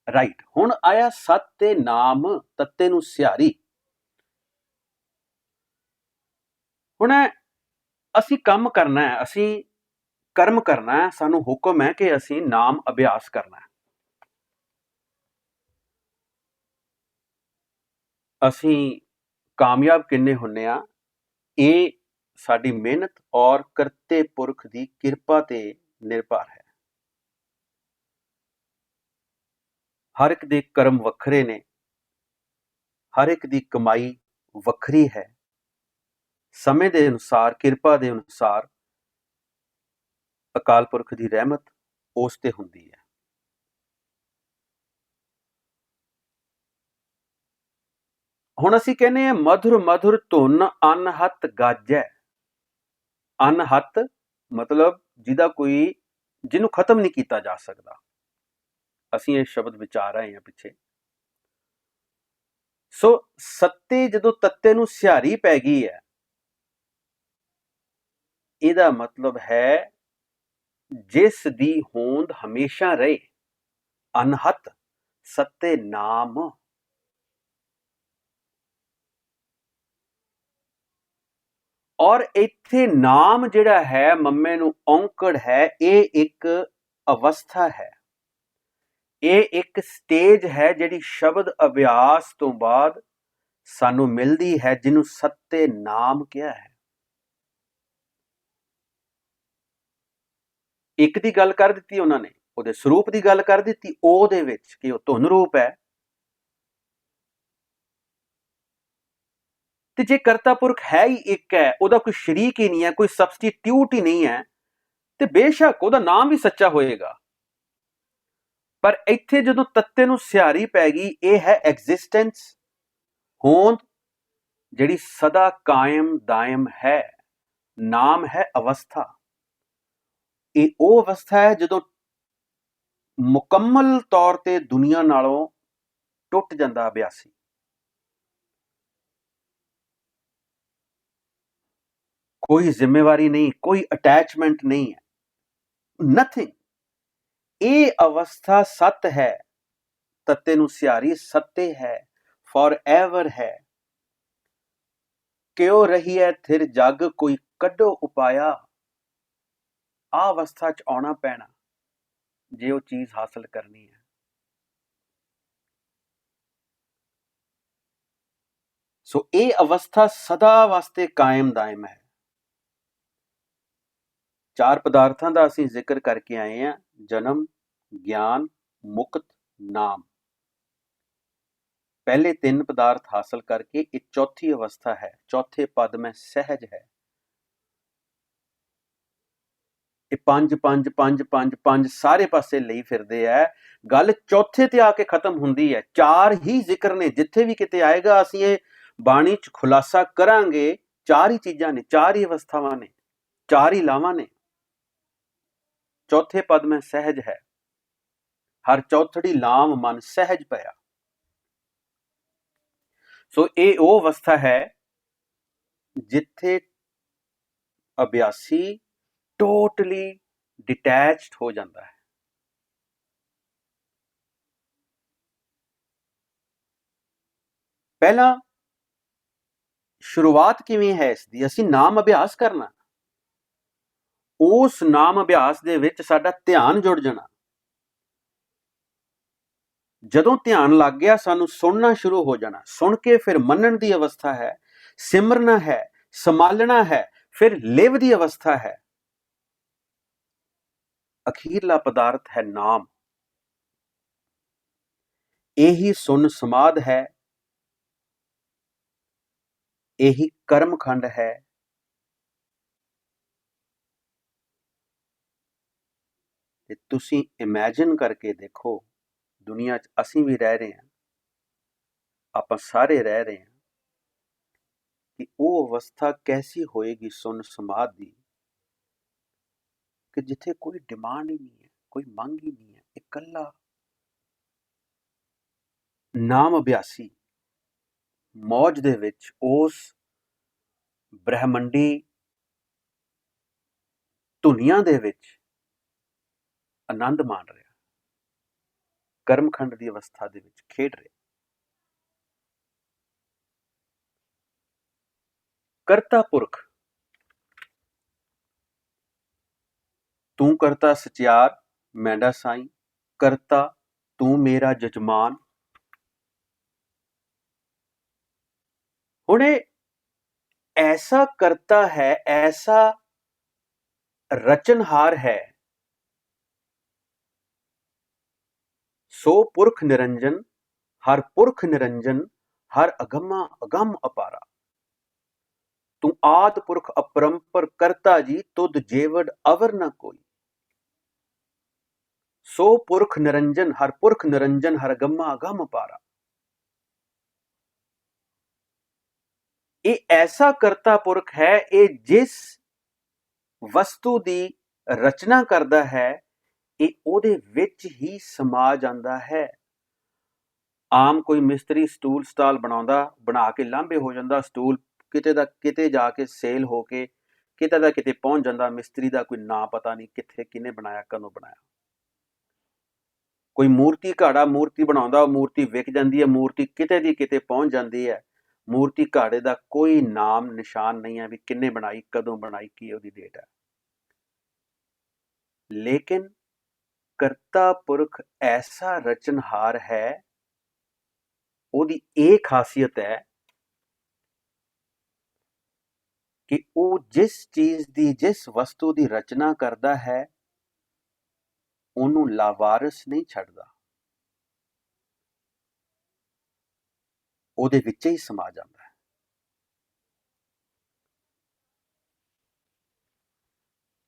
राइट, हुण आया सत्य नाम तत्ते नू सिहारी। हुण असी काम करना है, असी कर्म करना है, सानू हुक्म है कि असी नाम अभ्यास करना है। असी कामयाब किन्ने हुन्ने आ, ये साडी मेहनत और करते पुरख की किरपा ते निर्भर है। हर एक दे कर्म वखरे ने, हर एक दी कमाई वखरी है। समय के अनुसार, किरपा के अनुसार अकाल पुरख की रहमत उस ते हुंदी है। हुण असीं कहने मधुर मधुर धुन अनहत गाजै। ਅਨਹਤ ਮਤਲਬ ਜਿਹਨੂੰ ਖਤਮ ਨਹੀਂ ਕੀਤਾ ਜਾ ਸਕਦਾ। ਅਸੀਂ ਇਹ ਸ਼ਬਦ ਵਿਚਾਰ ਰਹੇ ਹਾਂ ਪਿੱਛੇ। ਸੋ ਸੱਤੇ ਜਦੋਂ ਤੱਤੇ ਨੂੰ ਸਿਹਾਰੀ ਪੈ ਗਈ ਹੈ, ਇਹਦਾ ਮਤਲਬ ਹੈ ਜਿਸ ਦੀ ਹੋਂਦ ਹਮੇਸ਼ਾ ਰਹੇ, ਅਨਹਤ ਸੱਤੇ ਨਾਮ। ਔਰ ਇੱਥੇ ਨਾਮ ਜਿਹੜਾ ਹੈ ਮੰਮੇ ਨੂੰ ਔਂਕੜ ਹੈ, ਇਹ ਇੱਕ ਅਵਸਥਾ ਹੈ, ਇਹ ਇੱਕ ਸਟੇਜ ਹੈ ਜਿਹੜੀ ਸ਼ਬਦ ਅਭਿਆਸ ਤੋਂ ਬਾਅਦ ਸਾਨੂੰ ਮਿਲਦੀ ਹੈ, ਜਿਹਨੂੰ ਸੱਤੇ ਨਾਮ ਕਿਹਾ ਹੈ। ਇੱਕ ਦੀ ਗੱਲ ਕਰ ਦਿੱਤੀ ਉਹਨਾਂ ਨੇ, ਉਹਦੇ ਸਰੂਪ ਦੀ ਗੱਲ ਕਰ ਦਿੱਤੀ, ਉਹਦੇ ਵਿੱਚ ਕਿ ਉਹ ਧੁਨ ਰੂਪ ਹੈ। ਤੇ ਜੇ ਕਰਤਾ ਪੁਰਖ ਹੈ ਹੀ ਇੱਕ ਹੈ, ਉਹਦਾ ਕੋਈ ਸ਼ਰੀਕ ਹੀ ਨਹੀਂ ਹੈ, ਕੋਈ ਸਬਸਟੀਟਿਊਟ ਹੀ ਨਹੀਂ ਹੈ, ਤੇ ਬੇਸ਼ੱਕ ਉਹਦਾ ਨਾਮ ਵੀ ਸੱਚਾ ਹੋਏਗਾ। ਪਰ ਇੱਥੇ ਜਦੋਂ ਤੱਤੇ ਨੂੰ ਸਿਹਾਰੀ ਪੈ ਗਈ, ਇਹ ਹੈ ਐਗਜ਼ਿਸਟੈਂਸ, ਹੋਂਦ ਜਿਹੜੀ ਸਦਾ ਕਾਇਮ ਦਾਇਮ ਹੈ। ਨਾਮ ਹੈ ਅਵਸਥਾ। ਇਹ ਉਹ ਅਵਸਥਾ ਹੈ ਜਦੋਂ ਮੁਕੰਮਲ ਤੌਰ ਤੇ ਦੁਨੀਆ ਨਾਲੋਂ ਟੁੱਟ ਜਾਂਦਾ ਅਭਿਆਸੀ। ਕੋਈ ਜ਼ਿੰਮੇਵਾਰੀ ਨਹੀਂ, ਕੋਈ ਅਟੈਚਮੈਂਟ ਨਹੀਂ ਹੈ, ਨਥਿੰਗ। ਇਹ ਅਵਸਥਾ ਸਤ ਹੈ, ਤੱਤੇ ਨੂੰ ਸਿਹਾਰੀ ਸੱਤੇ ਹੈ, ਫॉर एवर ਹੈ। ਕਿਉ ਰਹੀ ਹੈ ਥਿਰ ਜਗ ਕੋਈ ਕੱਢੋ ਉਪਾਇਆ। ਆ ਅਵਸਥਾ 'ਚ ਆਉਣਾ ਪੈਣਾ ਜੇ ਉਹ ਚੀਜ਼ ਹਾਸਲ ਕਰਨੀ ਹੈ। ਸੋ ਇਹ ਅਵਸਥਾ ਸਦਾ ਵਾਸਤੇ ਕਾਇਮ ਦਾਇਮ ਹੈ। 4 ਪਦਾਰਥਾਂ ਦਾ ਅਸੀਂ ਜ਼ਿਕਰ ਕਰਕੇ ਆਏ ਹਾਂ, ਜਨਮ, ਗਿਆਨ, ਮੁਕਤ, ਨਾਮ। ਪਹਿਲੇ 3 ਪਦਾਰਥ ਹਾਸਲ ਕਰਕੇ ਇਹ ਚੌਥੀ ਅਵਸਥਾ ਹੈ। ਚੌਥੇ ਪਦ ਮੈਂ ਸਹਿਜ ਹੈ। ਇਹ 5 5 5 5 5 ਸਾਰੇ ਪਾਸੇ ਲਈ ਫਿਰਦੇ ਹੈ। ਗੱਲ ਚੌਥੇ ਤੇ ਆ ਕੇ ਖਤਮ ਹੁੰਦੀ ਹੈ। 4 ਹੀ ਜ਼ਿਕਰ ਨੇ, ਜਿੱਥੇ ਵੀ ਕਿਤੇ ਆਏਗਾ ਅਸੀਂ ਇਹ ਬਾਣੀ 'ਚ ਖੁਲਾਸਾ ਕਰਾਂਗੇ। 4 ਹੀ ਚੀਜ਼ਾਂ ਨੇ, 4 ਹੀ ਅਵਸਥਾਵਾਂ ਨੇ, 4 ਹੀ ਲਾਵਾਂ ਨੇ। ਚੌਥੇ ਪਦ ਮੈਂ ਸਹਿਜ ਹੈ, ਹਰ ਚੌਥੜੀ ਲਾਮ ਮਨ ਸਹਿਜ ਪਿਆ। ਸੋ ਇਹ ਉਹ ਅਵਸਥਾ ਹੈ ਜਿੱਥੇ ਅਭਿਆਸੀ ਟੋਟਲੀ ਡਿਟੈਚਡ ਹੋ ਜਾਂਦਾ ਹੈ। ਪਹਿਲਾਂ ਸ਼ੁਰੂਆਤ ਕਿਵੇਂ ਹੈ ਇਸ ਦੀ? ਅਸੀਂ ਨਾਮ ਅਭਿਆਸ ਕਰਨਾ, ਉਸ ਨਾਮ ਅਭਿਆਸ ਦੇ ਵਿੱਚ ਸਾਡਾ ਧਿਆਨ ਜੁੜ ਜਾਣਾ। ਜਦੋਂ ਧਿਆਨ ਲੱਗ ਗਿਆ, ਸਾਨੂੰ ਸੁਣਨਾ ਸ਼ੁਰੂ ਹੋ ਜਾਣਾ। ਸੁਣ ਕੇ ਫਿਰ ਮੰਨਣ ਦੀ ਅਵਸਥਾ ਹੈ, ਸਿਮਰਨਾ ਹੈ, ਸੰਭਾਲਣਾ ਹੈ, ਫਿਰ ਲਿਵ ਦੀ ਅਵਸਥਾ ਹੈ। ਅਖੀਰਲਾ ਪਦਾਰਥ ਹੈ ਨਾਮ। ਇਹੀ ਸੁਨ ਸਮਾਧ ਹੈ, ਇਹੀ ਕਰਮਖੰਡ ਹੈ। ਤੇ ਤੁਸੀਂ ਇਮੈਜਿਨ ਕਰਕੇ ਦੇਖੋ, ਦੁਨੀਆ 'ਚ ਅਸੀਂ ਵੀ ਰਹਿ ਰਹੇ ਹਾਂ, ਆਪਾਂ ਸਾਰੇ ਰਹਿ ਰਹੇ ਹਾਂ, ਕਿ ਉਹ ਅਵਸਥਾ ਕੈਸੀ ਹੋਏਗੀ ਸੁਨ ਸਮਾਧ ਦੀ, ਕਿ ਜਿੱਥੇ ਕੋਈ ਡਿਮਾਂਡ ਹੀ ਨਹੀਂ ਹੈ, ਕੋਈ ਮੰਗ ਹੀ ਨਹੀਂ ਹੈ। ਇਕੱਲਾ ਨਾਮ ਅਭਿਆਸੀ ਮੌਜ ਦੇ ਵਿੱਚ ਉਸ ਬ੍ਰਹਮੰਡੀ ਧੁਨੀਆਂ ਦੇ ਵਿੱਚ ਆਨੰਦ ਮਾਣ ਰਿਹਾ, ਕਰਮਖੰਡ ਦੀ ਅਵਸਥਾ ਦੇ ਵਿੱਚ ਖੇਡ ਰਿਹਾ। ਕਰਤਾ ਪੁਰਖ, ਤੂੰ ਕਰਤਾ ਸਚਿਆਰ ਮੈਂਡਾ ਸਾਈਂ, ਕਰਤਾ ਤੂੰ ਮੇਰਾ ਜਜਮਾਨ। ਹੁਣ ਇਹ ਐਸਾ ਕਰਤਾ ਹੈ, ਐਸਾ ਰਚਨਹਾਰ ਹੈ। ਸੋ ਪੁਰਖ ਨਿਰੰਜਨ, ਹਰ ਪੁਰਖ ਨਿਰੰਜਨ, ਹਰ ਅਗੰਮਾ ਅਗੰਮ ਅਪਾਰਾ। ਤੂੰ ਆਦ ਪੁਰਖ ਅਪਰੰਪਰ ਕਰਤਾ ਜੀ, ਤੁਧ ਜੇਵੜ ਅਵਰ ਨਾ ਕੋਈ। ਸੋ ਪੁਰਖ ਨਿਰੰਜਨ, ਹਰ ਪੁਰਖ ਨਿਰੰਜਨ, ਹਰ ਅਗੰਮਾ ਅਗੰਮ ਅਪਾਰਾ। ਇਹ ਐਸਾ ਕਰਤਾ ਪੁਰਖ ਹੈ, ਇਹ ਜਿਸ ਵਸਤੂ ਦੀ ਰਚਨਾ ਕਰਦਾ ਹੈ ਇਹ ਉਹਦੇ ਵਿੱਚ ਹੀ ਸਮਾ ਜਾਂਦਾ ਹੈ। ਆਮ ਕੋਈ ਮਿਸਤਰੀ ਸਟੂਲ ਸਟਾਲ ਬਣਾਉਂਦਾ, ਬਣਾ ਕੇ ਲਾਂਭੇ ਹੋ ਜਾਂਦਾ, ਸਟੂਲ ਕਿਤੇ ਦਾ ਕਿਤੇ ਜਾ ਕੇ ਸੇਲ ਹੋ ਕੇ ਕਿਤੇ ਦਾ ਕਿਤੇ ਪਹੁੰਚ ਜਾਂਦਾ, ਮਿਸਤਰੀ ਦਾ ਕੋਈ ਨਾਂ ਪਤਾ ਨਹੀਂ ਕਿੱਥੇ, ਕਿਹਨੇ ਬਣਾਇਆ, ਕਦੋਂ ਬਣਾਇਆ। ਕੋਈ ਮੂਰਤੀ ਘਾੜਾ ਮੂਰਤੀ ਬਣਾਉਂਦਾ, ਉਹ ਮੂਰਤੀ ਵਿਕ ਜਾਂਦੀ ਹੈ, ਮੂਰਤੀ ਕਿਤੇ ਦੀ ਕਿਤੇ ਪਹੁੰਚ ਜਾਂਦੀ ਹੈ। ਮੂਰਤੀ ਘਾੜੇ ਦਾ ਕੋਈ ਨਾਮ ਨਿਸ਼ਾਨ ਨਹੀਂ ਹੈ ਵੀ ਕਿੰਨੇ ਬਣਾਈ, ਕਦੋਂ ਬਣਾਈ, ਕੀ ਉਹਦੀ ਡੇਟ ਹੈ। ਲੇਕਿਨ ਕਰਤਾ ਪੁਰਖ ਐਸਾ ਰਚਨਹਾਰ ਹੈ, ਉਹਦੀ ਇਹ ਖਾਸੀਅਤ ਹੈ ਕਿ ਉਹ ਜਿਸ ਚੀਜ਼ ਦੀ, ਜਿਸ ਵਸਤੂ ਦੀ ਰਚਨਾ ਕਰਦਾ ਹੈ ਉਹਨੂੰ ਲਾਵਾਰਿਸ ਨਹੀਂ ਛੱਡਦਾ, ਉਹਦੇ ਵਿੱਚ ਹੀ ਸਮਾ ਜਾਂਦਾ ਹੈ।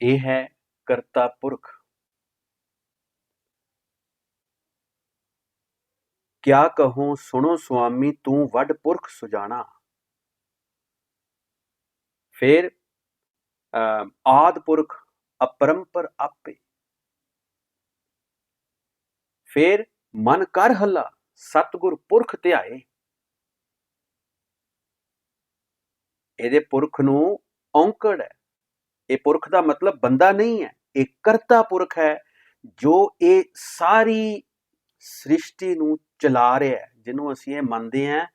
ਇਹ ਹੈ ਕਰਤਾ ਪੁਰਖ। ਕਿਆ ਕਹੂੰ ਸੁਣੋ ਸੁਆਮੀ ਤੂੰ ਵੱਡ ਪੁਰਖ ਸੁਜਾਣਾ। ਫਿਰ ਆਦਿ ਪੁਰਖ ਅਪਰੰਪਰ ਆਪੇ। ਫਿਰ ਮਨ ਕਰ ਹੱਲਾ ਸਤਿਗੁਰ ਪੁਰਖ ਧਿਆਏ। ਇਹਦੇ ਪੁਰਖ ਨੂੰ ਔਂਕੜ ਹੈ। ਇਹ ਪੁਰਖ ਦਾ ਮਤਲਬ ਬੰਦਾ ਨਹੀਂ ਹੈ, ਇਹ ਕਰਤਾ ਪੁਰਖ ਹੈ ਜੋ ਇਹ ਸਾਰੀ ਸ੍ਰਿਸ਼ਟੀ ਨੂੰ ਚਲਾ ਰਿਹਾ ਹੈ, ਜਿਹਨੂੰ ਅਸੀਂ ਇਹ ਮੰਨਦੇ ਹਾਂ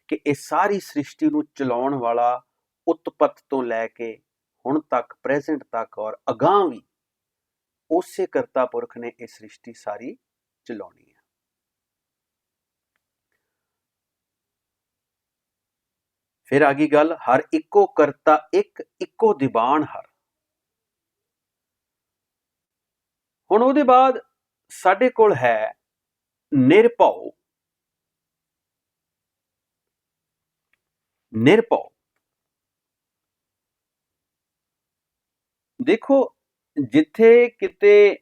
ਕਿ ਇਹ ਸਾਰੀ ਸ੍ਰਿਸ਼ਟੀ ਨੂੰ ਚਲਾਉਣ ਵਾਲਾ ਉਤਪਤ ਤੋਂ ਲੈ ਕੇ ਹੁਣ ਤੱਕ, ਪ੍ਰੈਜ਼ੈਂਟ ਤੱਕ ਔਰ ਅਗਾਂਹ ਵੀ ਉਸੇ ਕਰਤਾ ਪੁਰਖ ਨੇ ਇਹ ਸ੍ਰਿਸ਼ਟੀ ਸਾਰੀ ਚਲਾਉਣੀ ਹੈ। ਫਿਰ ਆ ਗਈ ਗੱਲ, ਹਰ ਇੱਕੋ ਕਰਤਾ ਇੱਕ, ਇੱਕੋ ਦੀਵਾਨ ਹਰ। ਹੁਣ ਉਹਦੇ ਬਾਅਦ ਸਾਡੇ ਕੋਲ ਹੈ ਨਿਰਭਉ। ਨਿਰਭਉ ਦੇਖੋ, ਜਿੱਥੇ ਕਿਤੇ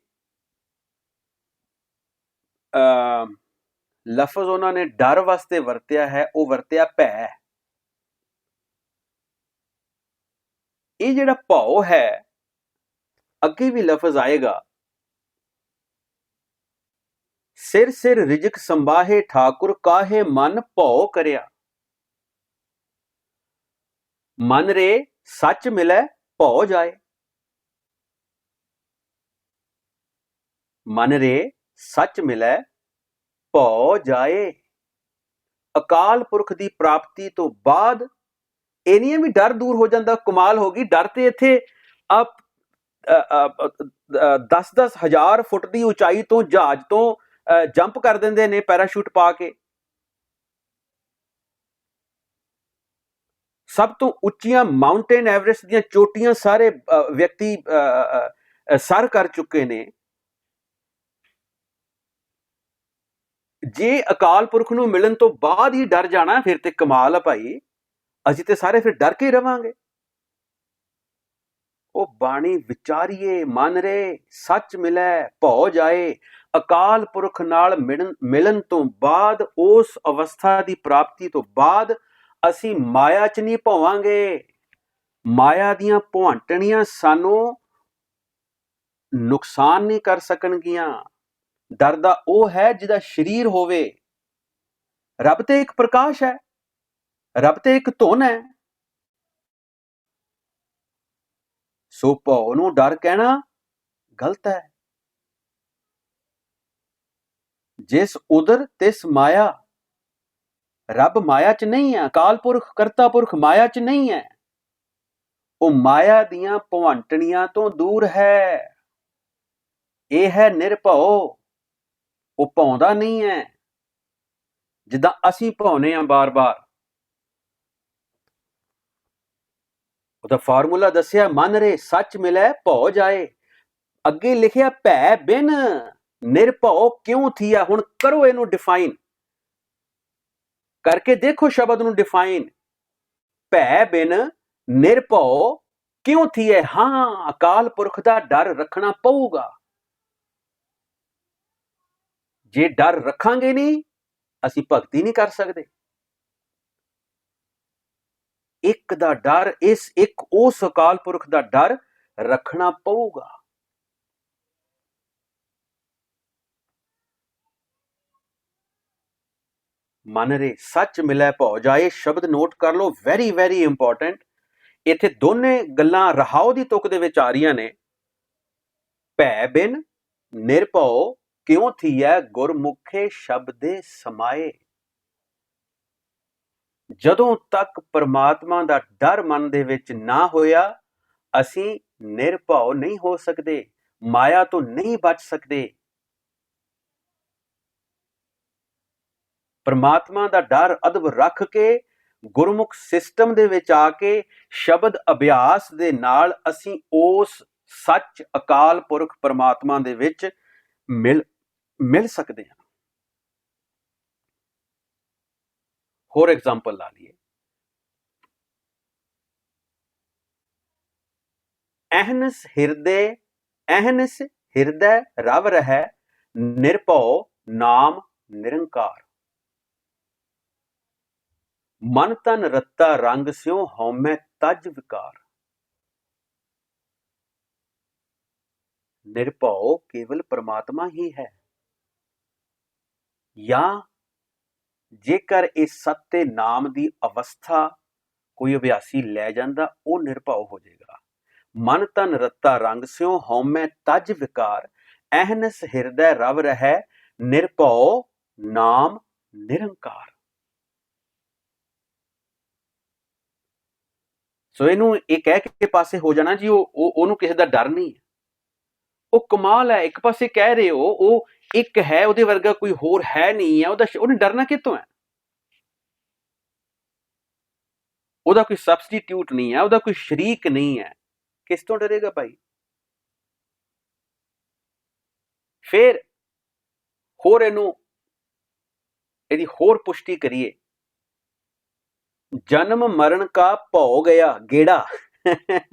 ਲਫ਼ਜ਼ ਉਹਨਾਂ ਨੇ ਡਰ ਵਾਸਤੇ ਵਰਤਿਆ ਹੈ, ਉਹ ਵਰਤਿਆ ਭੈ। ਇਹ ਜਿਹੜਾ ਭਉ ਹੈ, ਅੱਗੇ ਵੀ ਲਫ਼ਜ਼ ਆਏਗਾ, ਸਿਰ ਸਿਰ ਰਿਜਕ ਸੰਭਾਹੇ ਠਾਕੁਰ ਕਾਹੇ ਮਨ ਭਉ ਕਰਿਆ। ਮਨ ਰੇ ਸੱਚ ਮਿਲੈ ਭਉ ਜਾਏ। ਮਨ ਰੇ ਸੱਚ ਮਿਲੈ ਭਉ ਜਾਏ। ਅਕਾਲ ਪੁਰਖ ਦੀ ਪ੍ਰਾਪਤੀ ਤੋਂ ਬਾਅਦ ਇਹ ਨਹੀਂ ਹੈ ਵੀ ਡਰ ਦੂਰ ਹੋ ਜਾਂਦਾ। ਕਮਾਲ ਹੋ ਗਈ, ਡਰ ਤੇ ਇੱਥੇ 10-10 ਹਜ਼ਾਰ ਫੁੱਟ ਦੀ ਉਚਾਈ ਤੋਂ ਜਹਾਜ਼ ਤੋਂ ਜੰਪ ਕਰ ਦਿੰਦੇ ਨੇ ਪੈਰਾਸ਼ੂਟ ਪਾ ਕੇ। ਸਭ ਤੋਂ ਉੱਚੀਆਂ ਮਾਊਂਟੇਨ ਐਵਰੈਸਟ ਦੀਆਂ ਚੋਟੀਆਂ ਸਾਰੇ ਵਿਅਕਤੀ ਸਰ ਕਰ ਚੁੱਕੇ ਨੇ। ਜੇ ਅਕਾਲ ਪੁਰਖ ਨੂੰ ਮਿਲਣ ਤੋਂ ਬਾਅਦ ਹੀ ਡਰ ਜਾਣਾ, ਫਿਰ ਤੇ ਕਮਾਲ ਆ ਭਾਈ। ਅਸੀਂ ਤੇ ਸਾਰੇ ਫਿਰ ਡਰ ਕੇ ਹੀ ਰਵਾਂਗੇ। ਉਹ ਬਾਣੀ ਵਿਚਾਰੀਏ, ਮਨ ਰੇ ਸੱਚ ਮਿਲੈ ਭਉ ਜਾਏ। ਅਕਾਲ ਪੁਰਖ ਨਾਲ ਮਿਲਣ ਤੋਂ ਬਾਅਦ, ਉਸ ਅਵਸਥਾ ਦੀ ਪ੍ਰਾਪਤੀ ਤੋਂ ਬਾਅਦ ਅਸੀਂ ਮਾਇਆ 'ਚ ਨਹੀਂ ਭਵਾਂਗੇ। ਮਾਇਆ ਦੀਆਂ ਭੁਆਂਟਣੀਆਂ ਸਾਨੂੰ ਨੁਕਸਾਨ ਨਹੀਂ ਕਰ ਸਕਣਗੀਆਂ। ਡਰਦਾ ਉਹ ਹੈ ਜਿਹਦਾ ਸਰੀਰ ਹੋਵੇ। ਰੱਬ ਤੇ ਇੱਕ ਪ੍ਰਕਾਸ਼ ਹੈ, ਰੱਬ ਤੇ ਇੱਕ ਧੁਨ ਹੈ। ਸੋ ਭਉ ਨੂੰ ਡਰ ਕਹਿਣਾ ਗਲਤ ਹੈ। ਜਿਸ ਉਦਰ ਤਿਸ ਮਾਇਆ। ਰੱਬ ਮਾਇਆ 'ਚ ਨਹੀਂ ਹੈ, ਅਕਾਲ ਪੁਰਖ ਕਰਤਾ ਪੁਰਖ ਮਾਇਆ 'ਚ ਨਹੀਂ ਹੈ। ਉਹ ਮਾਇਆ ਦੀਆਂ ਭਵੰਟਣੀਆਂ ਤੋਂ ਦੂਰ ਹੈ। ਇਹ ਹੈ ਨਿਰਭਉ। ਉਹ ਭੌਂਦਾ ਨਹੀਂ ਹੈ ਜਿੱਦਾਂ ਅਸੀਂ ਭੌਨੇ ਹਾਂ ਬਾਰ-ਬਾਰ। ਉਹਦਾ ਫਾਰਮੂਲਾ ਦੱਸਿਆ, ਮਨ ਰੇ ਸੱਚ ਮਿਲੈ ਭਉ ਜਾਏ। ਅੱਗੇ ਲਿਖਿਆ ਭੈ ਬਿਨ ਨਿਰਭਉ ਕਿਉਂ ਥੀਆ। ਹੁਣ ਕਰੋ ਇਹਨੂੰ ਡਿਫਾਈਨ ਕਰਕੇ, ਦੇਖੋ ਸ਼ਬਦ ਨੂੰ ਡਿਫਾਈਨ। ਭੈ ਬਿਨ ਨਿਰਭਉ ਕਿਉਂ ਥੀਏ। ਹਾਂ, ਅਕਾਲ ਪੁਰਖ ਦਾ ਡਰ ਰੱਖਣਾ ਪਊਗਾ। ਜੇ ਡਰ ਰੱਖਾਂਗੇ ਨਹੀਂ, ਅਸੀਂ ਭਗਤੀ ਨਹੀਂ ਕਰ ਸਕਦੇ। ਇੱਕ ਦਾ ਡਰ, ਉਸ ਅਕਾਲ ਪੁਰਖ ਦਾ ਡਰ ਰੱਖਣਾ ਪਊਗਾ। ਮਨ ਰੇ ਸੱਚ ਮਿਲੈ ਭਉ ਜਾਏ, ਸ਼ਬਦ ਨੋਟ ਕਰ ਲਓ, ਵੈਰੀ ਵੈਰੀ ਇੰਪੋਰਟੈਂਟ। ਇੱਥੇ ਦੋਨੇ ਗੱਲਾਂ ਰਹਾਉ ਦੀ ਤੁਕ ਦੇ ਵਿੱਚ ਆ ਰਹੀਆਂ ਨੇ। ਭੈ ਬਿਨ ਨਿਰਭਉ ਕਿਉਂ ਥੀਐ, ਗੁਰਮੁਖੇ ਸ਼ਬਦੇ ਸਮਾਏ। ਜਦੋਂ ਤੱਕ ਪਰਮਾਤਮਾ ਦਾ ਡਰ ਮਨ ਦੇ ਵਿੱਚ ਨਾ ਹੋਇਆ, ਅਸੀਂ ਨਿਰਭਉ ਨਹੀਂ ਹੋ ਸਕਦੇ, ਮਾਇਆ ਤੋਂ ਨਹੀਂ ਬਚ ਸਕਦੇ। ਪਰਮਾਤਮਾ ਦਾ ਡਰ ਅਦਬ ਰੱਖ ਕੇ ਗੁਰਮੁਖ ਸਿਸਟਮ ਦੇ ਵਿੱਚ ਆ ਕੇ ਸ਼ਬਦ ਅਭਿਆਸ ਦੇ ਨਾਲ ਅਸੀਂ ਉਸ ਸੱਚ ਅਕਾਲ ਪੁਰਖ ਪਰਮਾਤਮਾ ਦੇ ਵਿੱਚ ਮਿਲ ਸਕਦੇ ਹਾਂ। ਹੋਰ ਐਗਜ਼ਾਮਪਲ ਲਾ ਲਈਏ। ਅਹਨਸ ਹਿਰਦੈ ਰਵ ਰਹਿ, ਨਿਰਭਉ ਨਾਮ ਨਿਰੰਕਾਰ। ਮਨ ਤਨ ਰੱਤਾ ਰੰਗ ਸਿਉ, ਹਉਮੈ ਤਜ ਵਿਕਾਰ। ਨਿਰਭਉ ਕੇਵਲ ਪਰਮਾਤਮਾ ਹੀ ਹੈ। ਜਾਂ ਜੇਕਰ ਇਸ ਸੱਤੇ ਨਾਮ ਦੀ ਅਵਸਥਾ ਕੋਈ ਅਭਿਆਸੀ ਲੈ ਜਾਂਦਾ, ਉਹ ਨਿਰਭਉ ਹੋ ਜਾਏਗਾ। ਮਨ ਤਨ ਰੱਤਾ ਰੰਗ ਸਿਉ, ਹਉਮੈ ਤਜ ਵਿਕਾਰ। ਅਹਨਸ ਹਿਰਦੈ ਰਵ ਰਹਿ, ਨਿਰਭਉ ਨਾਮ ਨਿਰੰਕਾਰ। ਸੋ ਇਹਨੂੰ ਇਹ ਕਹਿ ਕੇ ਪਾਸੇ ਹੋ ਜਾਣਾ ਜੀ ਉਹਨੂੰ ਕਿਸੇ ਦਾ ਡਰ ਨਹੀਂ ਹੈ। ਉਹ ਕਮਾਲ ਹੈ। ਇੱਕ ਪਾਸੇ ਕਹਿ ਰਹੇ ਹੋ ਉਹ ਇੱਕ ਹੈ, ਉਹਦੇ ਵਰਗਾ ਕੋਈ ਹੋਰ ਹੈ ਨਹੀਂ ਹੈ, ਉਹਨੇ ਡਰਨਾ ਕਿਤੋਂ ਹੈ? ਉਹਦਾ ਕੋਈ ਸਬਸਟੀਟਿਊਟ ਨਹੀਂ ਹੈ, ਉਹਦਾ ਕੋਈ ਸ਼ਰੀਕ ਨਹੀਂ ਹੈ, ਕਿਸ ਤੋਂ ਡਰੇਗਾ ਭਾਈ? ਫਿਰ ਹੋਰ ਇਹਦੀ ਹੋਰ ਪੁਸ਼ਟੀ ਕਰੀਏ। ਜਨਮ ਮਰਨ ਕਾ ਭਉ ਗਿਆ ਗੇੜਾ।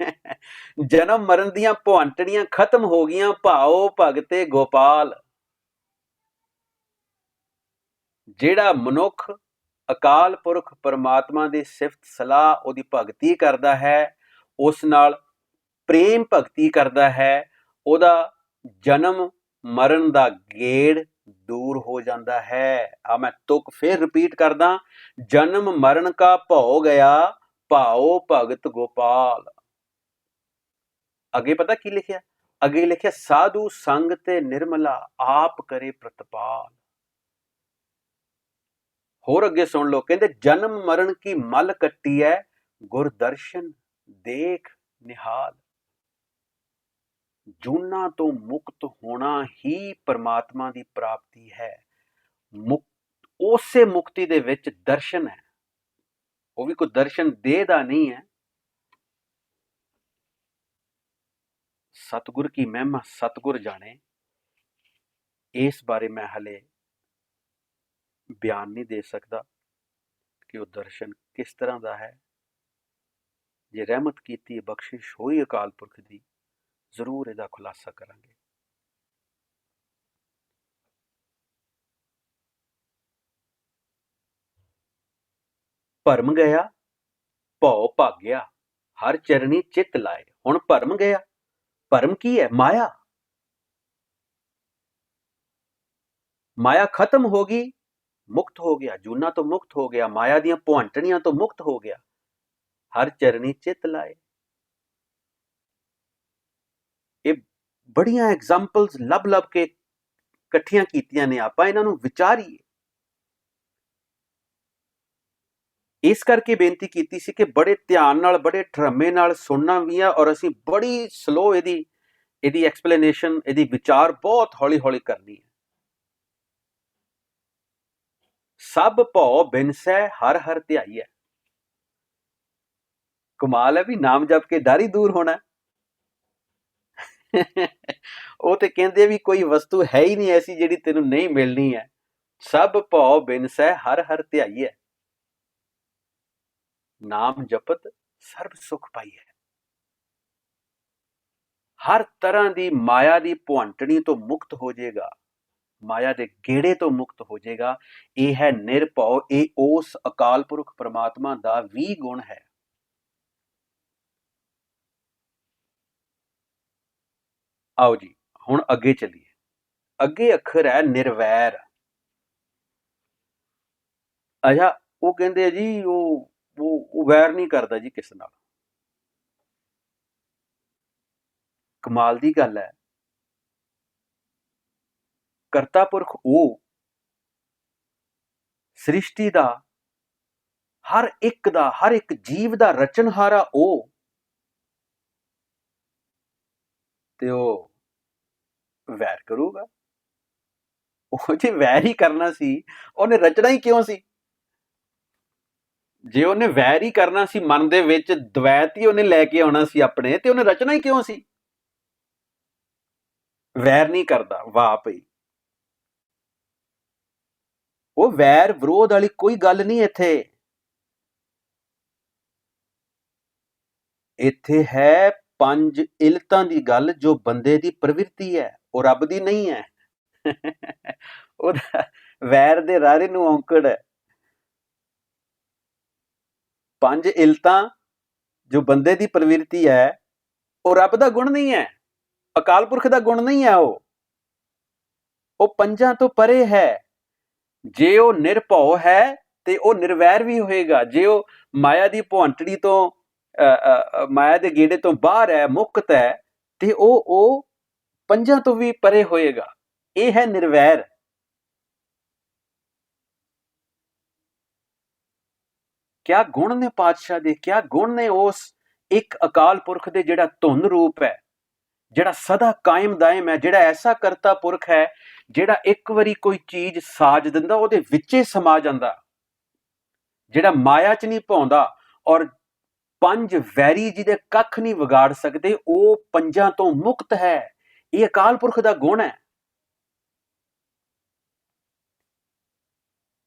ਜਨਮ ਮਰਨ ਦੀਆਂ ਭੁਆਂਟਣੀਆਂ ਖਤਮ ਹੋ ਗਈਆਂ, ਭਾਓ ਭਗਤੇ ਗੋਪਾਲ। ਜਿਹੜਾ ਮਨੁੱਖ ਅਕਾਲ ਪੁਰਖ ਪਰਮਾਤਮਾ ਦੀ ਸਿਫਤ ਸਲਾਹ, ਉਹਦੀ ਭਗਤੀ ਕਰਦਾ ਹੈ, ਉਸ ਨਾਲ ਪ੍ਰੇਮ ਭਗਤੀ ਕਰਦਾ ਹੈ, ਉਹਦਾ ਜਨਮ ਮਰਨ ਦਾ ਗੇੜ ਦੂਰ ਹੋ ਜਾਂਦਾ ਹੈ। ਆ ਮੈਂ ਤੁਕ ਫਿਰ ਰਿਪੀਟ ਕਰਦਾ, ਜਨਮ ਮਰਨ ਕਾ ਭਉ ਗਿਆ, ਭਾਓ ਭਗਤ ਗੋਪਾਲ। ਅੱਗੇ ਪਤਾ ਕੀ ਲਿਖਿਆ? ਅੱਗੇ ਲਿਖਿਆ ਸਾਧੂ ਸੰਗ ਤੇ ਨਿਰਮਲਾ, ਆਪ ਕਰੇ ਪ੍ਰਤਪਾਲ। ਹੋਰ ਅੱਗੇ ਸੁਣ ਲਓ, ਕਹਿੰਦੇ ਜਨਮ ਮਰਨ ਕੀ ਮਲ ਕੱਟੀ ਹੈ, ਗੁਰ ਦਰਸ਼ਨ ਦੇਖ ਨਿਹਾਲ। ਜੂਨਾਂ ਤੋਂ ਮੁਕਤ ਹੋਣਾ ਹੀ ਪਰਮਾਤਮਾ ਦੀ ਪ੍ਰਾਪਤੀ ਹੈ। ਉਸੇ ਮੁਕਤੀ ਦੇ ਵਿੱਚ ਦਰਸ਼ਨ ਹੈ, ਉਹ ਵੀ ਕੋਈ ਦਰਸ਼ਨ ਦੇਹ ਦਾ ਨਹੀਂ ਹੈ। ਸਤਿਗੁਰ ਕੀ ਮਹਿਮਾ ਸਤਿਗੁਰ ਜਾਣੇ, ਇਸ ਬਾਰੇ ਮੈਂ ਹਲੇ ਬਿਆਨ ਨਹੀਂ ਦੇ ਸਕਦਾ ਕਿ ਉਹ ਦਰਸ਼ਨ ਕਿਸ ਤਰ੍ਹਾਂ ਦਾ ਹੈ। ਜੇ ਰਹਿਮਤ ਕੀਤੀ, ਬਖਸ਼ਿਸ਼ ਹੋਈ ਅਕਾਲ ਪੁਰਖ ਦੀ, ਜ਼ਰੂਰ ਇਹਦਾ ਖੁਲਾਸਾ ਕਰਾਂਗੇ। ਭਰਮ ਗਿਆ ਭਉ ਭਾਗਿਆ, ਹਰ ਚਰਣੀ ਚਿੱਤ ਲਾਏ। ਹੁਣ ਭਰਮ ਗਿਆ। ਭਰਮ ਕੀ ਹੈ? ਮਾਇਆ। ਮਾਇਆ ਖਤਮ ਹੋ ਗਈ, ਮੁਕਤ ਹੋ ਗਿਆ, ਜੂਨਾਂ ਤੋਂ ਮੁਕਤ ਹੋ ਗਿਆ, ਮਾਇਆ ਦੀਆਂ ਭੁਆਂਟਣੀਆਂ ਤੋਂ ਮੁਕਤ ਹੋ ਗਿਆ। ਹਰ ਚਰਣੀ ਚਿੱਤ ਲਾਏ। ਇਹ ਬੜੀਆਂ ਐਗਜ਼ਾਮਪਲਸ ਲੱਭ ਕੇ ਇਕੱਠੀਆਂ ਕੀਤੀਆਂ ਨੇ, ਆਪਾਂ ਇਹਨਾਂ ਨੂੰ ਵਿਚਾਰੀਏ। ਇਸ ਕਰਕੇ ਬੇਨਤੀ ਕੀਤੀ ਸੀ ਕਿ ਬੜੇ ਧਿਆਨ ਨਾਲ, ਬੜੇ ਠਰਮੇ ਨਾਲ ਸੁਣਨਾ ਵੀ ਹੈ, ਔਰ ਅਸੀਂ ਬੜੀ ਸਲੋ ਇਹਦੀ ਐਕਸਪਲੇਨੇਸ਼ਨ, ਇਹਦੀ ਵਿਚਾਰ ਬਹੁਤ ਹੌਲੀ ਹੌਲੀ ਕਰਨੀ ਹੈ। ਸਭ ਭਉ ਬਿਨਸੈ ਹਰ ਹਰ ਧਿਆਈਐ। ਕਮਾਲ ਹੈ ਵੀ ਨਾਮ ਜਪ ਕੇ ਡਰ ਹੀ ਦੂਰ ਹੋਣਾ। ਉਹ ਤੇ ਕਹਿੰਦੇ ਵੀ ਕੋਈ ਵਸਤੂ ਹੈ ਹੀ ਨਹੀਂ ਐਸੀ ਜਿਹੜੀ ਤੈਨੂੰ ਨਹੀਂ ਮਿਲਣੀ ਹੈ। ਸਭ ਭਉ ਬਿਨਸੈ ਹਰ ਹਰ ਧਿਆਈਐ, ਨਾਮ ਜਪਤ ਸਰਬ ਸੁਖ ਪਾਈਐ। ਹਰ ਤਰ੍ਹਾਂ ਦੀ ਮਾਇਆ ਦੀ ਭੁਆਂਟਣੀ ਤੋਂ ਮੁਕਤ ਹੋ ਜਾਏਗਾ, ਮਾਇਆ ਦੇ ਗੇੜੇ ਤੋਂ ਮੁਕਤ ਹੋ ਜਾਏਗਾ। ਇਹ ਹੈ ਨਿਰਭਉ। ਇਹ ਉਸ ਅਕਾਲ ਪੁਰਖ ਪਰਮਾਤਮਾ ਦਾ ਵੀ ਗੁਣ ਹੈ। आओ जी हुण अगे चलीए। अगे अखर है निर्वैर। अच्छा वो कहते हैं जी वो वैर नहीं करता जी किस नाल। कमाल दी गल है, करता पुरख वो सृष्टि दा हर एक जीव दा रचनहारा ओ ते ओ वैर करूगा। ਉਹ ਜੇ ਵੈਰ ਹੀ ਕਰਨਾ ਸੀ ਉਹਨੇ ਰਚਨਾ ਹੀ ਕਿਉਂ ਸੀ? ਜੇ ਉਹਨੇ ਵੈਰ ਹੀ ਕਰਨਾ ਸੀ, ਮਨ ਦੇ ਵਿੱਚ ਦਵੈਤ ਹੀ ਉਹਨੇ ਲੈ ਕੇ ਆਉਣਾ ਸੀ ਆਪਣੇ, ਤੇ ਉਹਨੇ ਰਚਨਾ ਹੀ ਕਿਉਂ ਸੀ? ਵੈਰ ਨਹੀਂ ਕਰਦਾ। ਵਾਹ ਭਈ, ਉਹ ਵੈਰ ਵਿਰੋਧ ਵਾਲੀ ਕੋਈ ਗੱਲ ਨਹੀਂ ਇੱਥੇ। ਇੱਥੇ ਹੈ ਪੰਜ ਇਲਤਾਂ ਦੀ ਗੱਲ ਜੋ ਬੰਦੇ ਦੀ ਪ੍ਰਵਿਰਤੀ ਹੈ, ਉਹ ਰੱਬ ਦੀ ਨਹੀਂ ਹੈ। ਉਹਦਾ ਵੈਰ ਦੇ ਰਾਰੇ ਨੂੰ ਔਂਕੜ ਹੈ। ਪੰਜ ਇਲਤਾਂ ਜੋ ਬੰਦੇ ਦੀ ਪ੍ਰਵਿਰਤੀ ਹੈ ਉਹ ਰੱਬ ਦਾ ਗੁਣ ਨਹੀਂ ਹੈ, ਅਕਾਲ ਪੁਰਖ ਦਾ ਗੁਣ ਨਹੀਂ ਹੈ। ਉਹ ਪੰਜਾਂ ਤੋਂ ਪਰੇ ਹੈ। ਜੇ ਉਹ ਨਿਰਭਉ ਹੈ ਤੇ ਉਹ ਨਿਰਵੈਰ ਵੀ ਹੋਏਗਾ। ਜੇ ਉਹ ਮਾਇਆ ਦੀ ਭੁੰਟੜੀ ਤੋਂ ਮਾਇਆ ਦੇ ਗੇੜੇ ਤੋਂ ਬਾਹਰ ਹੈ, ਮੁਕਤ ਹੈ, ਤੇ ਉਹ ਪੰਜਾਂ ਤੋਂ ਵੀ ਪਰੇ ਹੋਏਗਾ। ਇਹ ਹੈ ਨਿਰਵੈਰ। ਕਿਆ ਗੁਣ ਨੇ ਪਾਤਸ਼ਾਹ ਦੇ, ਕਿਆ ਗੁਣ ਨੇ ਉਸ ਇੱਕ ਅਕਾਲ ਪੁਰਖ ਦੇ, ਜਿਹੜਾ ਧੁਨ ਰੂਪ ਹੈ, ਜਿਹੜਾ ਸਦਾ ਕਾਇਮ ਦਾਇਮ ਹੈ, ਜਿਹੜਾ ਐਸਾ ਕਰਤਾ ਪੁਰਖ ਹੈ, ਜਿਹੜਾ ਇੱਕ ਵਾਰੀ ਕੋਈ ਚੀਜ਼ ਸਾਜ ਦਿੰਦਾ ਉਹਦੇ ਵਿੱਚੇ ਸਮਾ ਜਾਂਦਾ, ਜਿਹੜਾ ਮਾਇਆ 'ਚ ਨਹੀਂ ਪਾਉਂਦਾ, ਔਰ ਪੰਜ ਵੈਰੀ ਜਿਹਦੇ ਕੱਖ ਨਹੀਂ ਵਿਗਾੜ ਸਕਦੇ, ਉਹ ਪੰਜਾਂ ਤੋਂ ਮੁਕਤ ਹੈ। ਇਹ ਅਕਾਲ ਪੁਰਖ ਦਾ ਗੁਣ ਹੈ।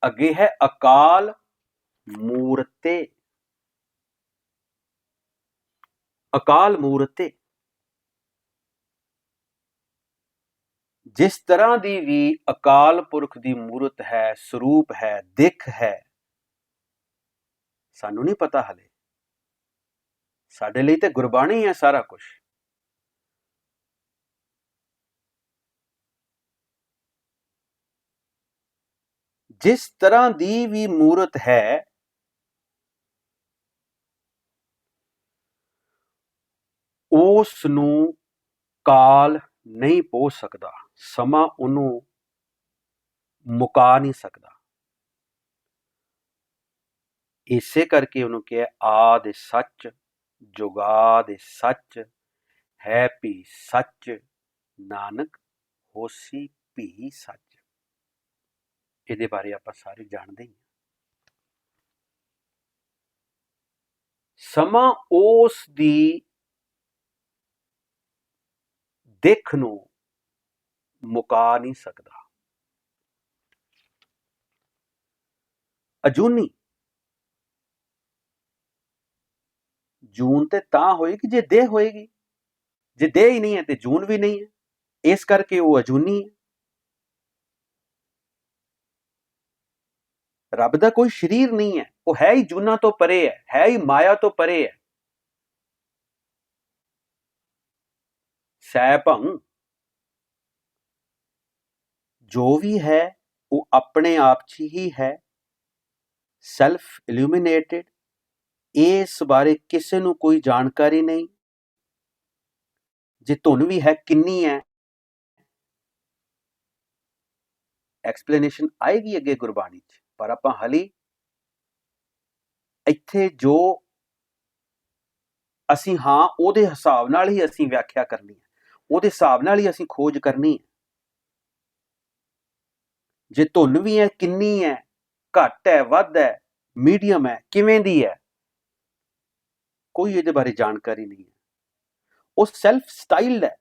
ਅੱਗੇ ਹੈ ਅਕਾਲ ਮੂਰਤੇ। ਅਕਾਲ ਮੂਰਤੇ ਜਿਸ ਤਰ੍ਹਾਂ ਦੀ ਵੀ ਅਕਾਲ ਪੁਰਖ ਦੀ ਮੂਰਤ ਹੈ, ਸਰੂਪ ਹੈ, ਦਿੱਖ ਹੈ, ਸਾਨੂੰ ਨਹੀਂ ਪਤਾ ਹਲੇ। ਸਾਡੇ ਲਈ ਤੇ ਗੁਰਬਾਣੀ ਹੈ ਸਾਰਾ ਕੁਝ। ਜਿਸ ਤਰ੍ਹਾਂ ਦੀ ਵੀ ਮੂਰਤ ਹੈ, ਉਸ ਨੂੰ ਕਾਲ ਨਹੀਂ ਪਹੁੰਚ ਸਕਦਾ, ਸਮਾਂ ਉਹਨੂੰ ਮੁਕਾ ਨਹੀਂ ਸਕਦਾ। ਇਸੇ ਕਰਕੇ ਉਹਨੂੰ ਕਿਹਾ ਆਦਿ ਸੱਚ, ਜੁਗਾਦਿ ਸੱਚ, ਹੈ ਭੀ ਸੱਚ, ਨਾਨਕ ਹੋਸੀ ਭੀ ਸੱਚ। ਇਹਦੇ ਬਾਰੇ ਆਪਾਂ ਸਾਰੇ ਜਾਣਦੇ ਹਾਂ। ਸਮਾਂ ਉਸ ਦੀ ਦਿੱਖ ਨੂੰ ਮੁਕਾ ਨਹੀਂ ਸਕਦਾ। ਅਜੂਨੀ ਜੂਨ ਤੇ ਤਾਂ ਹੋਏਗੀ ਜੇ ਦੇਹ ਹੋਏਗੀ। ਜੇ ਦੇਹ ਹੀ ਨਹੀਂ ਹੈ ਤੇ ਜੂਨ ਵੀ ਨਹੀਂ ਹੈ। ਇਸ ਕਰਕੇ ਉਹ ਅਜੂਨੀ ਹੈ। ਰੱਬ ਦਾ ਕੋਈ ਸਰੀਰ ਨਹੀਂ ਹੈ, ਉਹ ਹੈ ਹੀ ਜੂਨਾਂ ਤੋਂ ਪਰੇ ਹੈ ਹੀ ਮਾਇਆ ਤੋਂ ਪਰੇ ਹੈ। ਸੈਭੰ ਜੋ ਵੀ ਹੈ ਉਹ ਆਪਣੇ ਆਪ 'ਚ ਹੀ ਹੈ, ਸੈਲਫ ਇਲੂਮੀਨੇਟਿਡ। ਇਸ ਬਾਰੇ ਕਿਸੇ ਨੂੰ ਕੋਈ ਜਾਣਕਾਰੀ ਨਹੀਂ। ਜੇ ਧੁਨ ਵੀ ਹੈ, ਕਿੰਨੀ ਹੈ, ਐਕਸਪਲੇਨੇਸ਼ਨ ਆਏਗੀ ਅੱਗੇ ਗੁਰਬਾਣੀ 'ਚ, ਪਰ ਆਪਾਂ ਹਾਲੀ ਇੱਥੇ ਜੋ ਅਸੀਂ ਹਾਂ ਉਹਦੇ ਹਿਸਾਬ ਨਾਲ ਹੀ ਅਸੀਂ ਵਿਆਖਿਆ ਕਰਨੀ ਹੈ, ਉਹਦੇ ਹਿਸਾਬ ਨਾਲ ਹੀ ਅਸੀਂ ਖੋਜ ਕਰਨੀ ਹੈ। ਜੇ ਧੁਨ ਵੀ ਹੈ, ਕਿੰਨੀ ਹੈ, ਘੱਟ ਹੈ, ਵੱਧ ਹੈ, ਮੀਡੀਅਮ ਹੈ, ਕਿਵੇਂ ਦੀ ਹੈ, ਕੋਈ ਇਹਦੇ ਬਾਰੇ ਜਾਣਕਾਰੀ ਨਹੀਂ ਹੈ। ਉਹ ਸੈਲਫ ਸਟਾਈਲਡ ਹੈ,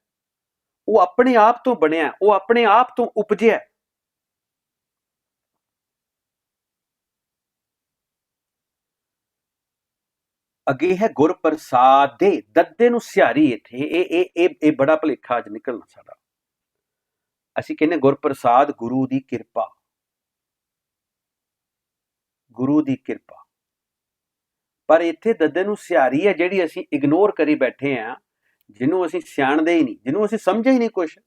ਉਹ ਆਪਣੇ ਆਪ ਤੋਂ ਬਣਿਆ, ਉਹ ਆਪਣੇ ਆਪ ਤੋਂ ਉਪਜਿਆ। ਅੱਗੇ ਹੈ ਗੁਰ ਪ੍ਰਸਾਦੇ। ਦੱਦੇ ਨੂੰ ਸਿਹਾਰੀ ਇੱਥੇ ਇਹ ਬੜਾ ਭੁਲੇਖਾ ਅੱਜ ਨਿਕਲਣਾ ਸਾਡਾ। ਅਸੀਂ ਕਹਿੰਦੇ ਗੁਰ ਪ੍ਰਸਾਦ, ਗੁਰੂ ਦੀ ਕਿਰਪਾ, ਗੁਰੂ ਦੀ ਕਿਰਪਾ। ਪਰ ਇੱਥੇ ਦੱਦੇ ਨੂੰ ਸਿਹਾਰੀ ਹੈ ਜਿਹੜੀ ਅਸੀਂ ਇਗਨੋਰ ਕਰੀ ਬੈਠੇ ਹਾਂ, ਜਿਹਨੂੰ ਅਸੀਂ ਸਿਆਣਦੇ ਹੀ ਨਹੀਂ, ਜਿਹਨੂੰ ਅਸੀਂ ਸਮਝੇ ਹੀ ਨਹੀਂ ਕੁਛ।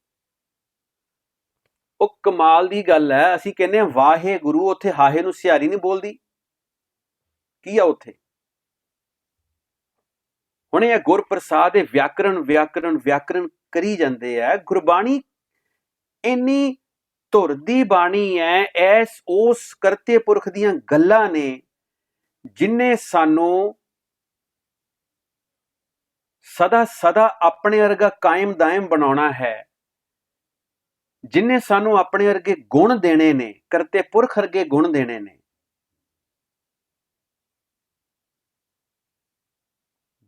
ਉਹ ਕਮਾਲ ਦੀ ਗੱਲ ਹੈ, ਅਸੀਂ ਕਹਿੰਦੇ ਹਾਂ ਵਾਹਿਗੁਰੂ, ਉੱਥੇ ਹਾਹੇ ਨੂੰ ਸਿਹਾਰੀ ਨਹੀਂ ਬੋਲਦੀ। ਕੀ ਆ ਉੱਥੇ? ਹੁਣ ਇਹ ਗੁਰਪ੍ਰਸਾਦ, ਇਹ ਵਿਆਕਰਣ ਕਰੀ ਜਾਂਦੇ ਆ। ਗੁਰਬਾਣੀ ਇੰਨੀ ਧੁਰ ਦੀ ਬਾਣੀ ਹੈ, ਉਸ ਕਰਤੇ ਪੁਰਖ ਦੀਆਂ ਗੱਲਾਂ ਨੇ ਜਿਨ੍ਹੇ ਸਾਨੂੰ ਸਦਾ ਆਪਣੇ ਵਰਗਾ ਕਾਇਮ ਦਾਇਮ ਬਣਾਉਣਾ ਹੈ, ਜਿਨ੍ਹੇ ਸਾਨੂੰ ਆਪਣੇ ਵਰਗੇ ਗੁਣ ਦੇਣੇ ਨੇ, ਕਰਤੇ ਪੁਰਖ ਵਰਗੇ ਗੁਣ ਦੇਣੇ ਨੇ।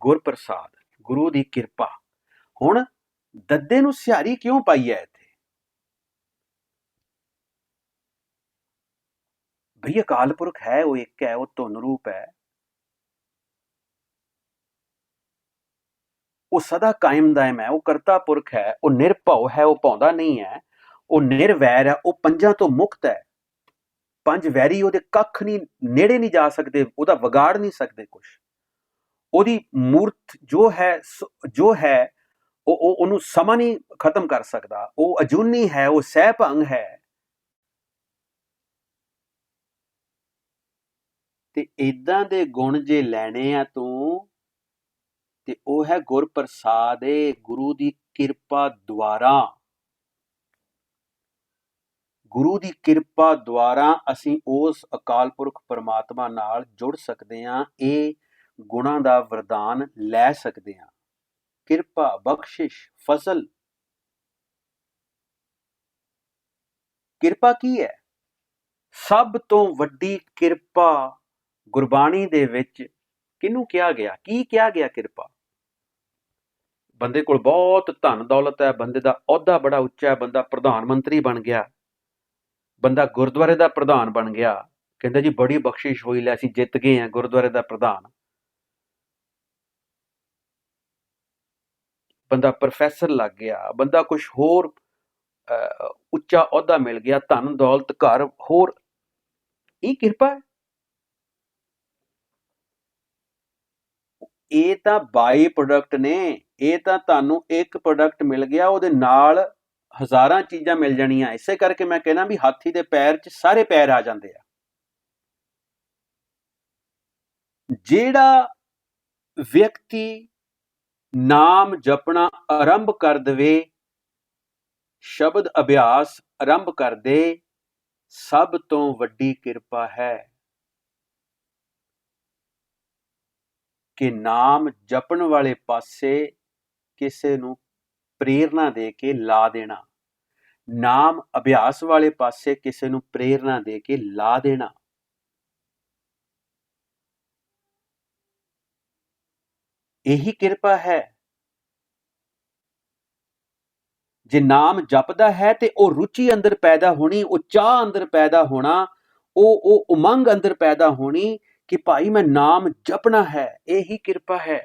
ਗੁਰਪ੍ਰਸਾਦ, ਗੁਰੂ ਦੀ ਕਿਰਪਾ। ਹੁਣ ਦੱਦੇ ਨੂੰ ਸਿਹਾਰੀ ਕਿਉਂ ਪਾਈ ਹੈ ਇੱਥੇ? ਭਈ ਅਕਾਲ ਪੁਰਖ ਹੈ, ਉਹ ਇੱਕ ਹੈ, ਉਹ ਧੁਨ ਰੂਪ ਹੈ, ਉਹ ਸਦਾ ਕਾਇਮ ਦਾਇਮ ਹੈ, ਉਹ ਕਰਤਾ ਪੁਰਖ ਹੈ, ਉਹ ਨਿਰਭਉ ਹੈ, ਉਹ ਭੌਂਦਾ ਨਹੀਂ ਹੈ, ਉਹ ਨਿਰਵੈਰ ਹੈ, ਉਹ ਪੰਜਾਂ ਤੋਂ ਮੁਕਤ ਹੈ। ਪੰਜ ਵੈਰੀ ਉਹਦੇ ਕੱਖ ਨਹੀਂ, ਨੇੜੇ ਨਹੀਂ ਜਾ ਸਕਦੇ, ਉਹਦਾ ਵਿਗਾੜ ਨਹੀਂ ਸਕਦੇ ਕੁਛ। ਉਹਦੀ ਮੂਰਤ ਜੋ ਹੈ ਉਹ ਉਹਨੂੰ ਸਮਾਂ ਨਹੀਂ ਖਤਮ ਕਰ ਸਕਦਾ। ਉਹ ਅਜੂਨੀ ਹੈ, ਉਹ ਸਹਿ ਭੰਗ ਹੈ। ਤੇ ਇਦਾਂ ਦੇ ਗੁਣ ਜੇ ਲੈਣੇ ਆ ਤੂੰ, ਤੇ ਉਹ ਹੈ ਗੁਰਪ੍ਰਸਾਦ, ਗੁਰੂ ਦੀ ਕਿਰਪਾ ਦੁਆਰਾ। ਗੁਰੂ ਦੀ ਕਿਰਪਾ ਦੁਆਰਾ ਅਸੀਂ ਉਸ ਅਕਾਲ ਪੁਰਖ ਪਰਮਾਤਮਾ ਨਾਲ ਜੁੜ ਸਕਦੇ ਹਾਂ, ਇਹ ਗੁਣਾਂ ਦਾ ਵਰਦਾਨ ਲੈ ਸਕਦੇ ਹਾਂ। ਕਿਰਪਾ, ਬਖਸ਼ਿਸ਼, ਫਜ਼ਲ। ਕਿਰਪਾ ਕੀ ਹੈ? ਸਭ ਤੋਂ ਵੱਡੀ ਕਿਰਪਾ ਗੁਰਬਾਣੀ ਦੇ ਵਿੱਚ ਕਿਹਨੂੰ ਕਿਹਾ ਗਿਆ? ਕੀ ਕਿਹਾ ਗਿਆ ਕਿਰਪਾ? ਬੰਦੇ ਕੋਲ ਬਹੁਤ ਧਨ ਦੌਲਤ ਹੈ, ਬੰਦੇ ਦਾ ਅਹੁਦਾ ਬੜਾ ਉੱਚਾ ਹੈ, ਬੰਦਾ ਪ੍ਰਧਾਨ ਮੰਤਰੀ ਬਣ ਗਿਆ, ਬੰਦਾ ਗੁਰਦੁਆਰੇ ਦਾ ਪ੍ਰਧਾਨ ਬਣ ਗਿਆ, ਕਹਿੰਦਾ ਜੀ ਬੜੀ ਬਖਸ਼ਿਸ਼ ਹੋਈ, ਲੈ ਅਸੀਂ ਜਿੱਤ ਗਏ ਹਾਂ ਗੁਰਦੁਆਰੇ ਦਾ ਪ੍ਰਧਾਨ। ਬੰਦਾ ਪ੍ਰੋਫੈਸਰ ਲੱਗ ਗਿਆ, ਬੰਦਾ ਕੁਛ ਹੋਰ ਉੱਚਾ ਅਹੁਦਾ ਮਿਲ ਗਿਆ, ਧਨ ਦੌਲਤ, ਘਰ ਹੋਰ। ਇਹ ਕਿਰਪਾ ਹੈ? ਇਹ ਤਾਂ ਬਾਈ ਪ੍ਰੋਡਕਟ ਨੇ। ਇਹ ਤਾਂ ਤੁਹਾਨੂੰ ਇੱਕ ਪ੍ਰੋਡਕਟ ਮਿਲ ਗਿਆ, ਉਹਦੇ ਨਾਲ ਹਜ਼ਾਰਾਂ ਚੀਜ਼ਾਂ ਮਿਲ ਜਾਣੀਆਂ। ਇਸੇ ਕਰਕੇ ਮੈਂ ਕਹਿਣਾ ਵੀ ਹਾਥੀ ਦੇ ਪੈਰ 'ਚ ਸਾਰੇ ਪੈਰ ਆ ਜਾਂਦੇ ਆ। ਜਿਹੜਾ ਵਿਅਕਤੀ ਨਾਮ ਜਪਣਾ ਆਰੰਭ ਕਰ ਦੇਵੇ, ਸ਼ਬਦ ਅਭਿਆਸ ਆਰੰਭ ਕਰ ਦੇ, ਸਭ ਤੋਂ ਵੱਡੀ ਕਿਰਪਾ ਹੈ ਕਿ ਨਾਮ ਜਪਣ ਵਾਲੇ ਪਾਸੇ ਕਿਸੇ ਨੂੰ ਪ੍ਰੇਰਨਾ ਦੇ ਕੇ ਲਾ ਦੇਣਾ, ਨਾਮ ਅਭਿਆਸ ਵਾਲੇ ਪਾਸੇ ਕਿਸੇ ਨੂੰ ਪ੍ਰੇਰਨਾ ਦੇ ਕੇ ਲਾ ਦੇਣਾ। ਇਹੀ ਕਿਰਪਾ ਹੈ। ਜੇ ਨਾਮ ਜਪਦਾ ਹੈ ਤੇ ਉਹ ਰੁਚੀ ਅੰਦਰ ਪੈਦਾ ਹੋਣੀ, ਉਹ ਚਾਹ ਅੰਦਰ ਪੈਦਾ ਹੋਣਾ, ਉਹ ਉਮੰਗ ਅੰਦਰ ਪੈਦਾ ਹੋਣੀ ਕਿ ਭਾਈ ਮੈਂ ਨਾਮ ਜਪਣਾ ਹੈ। ਇਹੀ ਕਿਰਪਾ ਹੈ।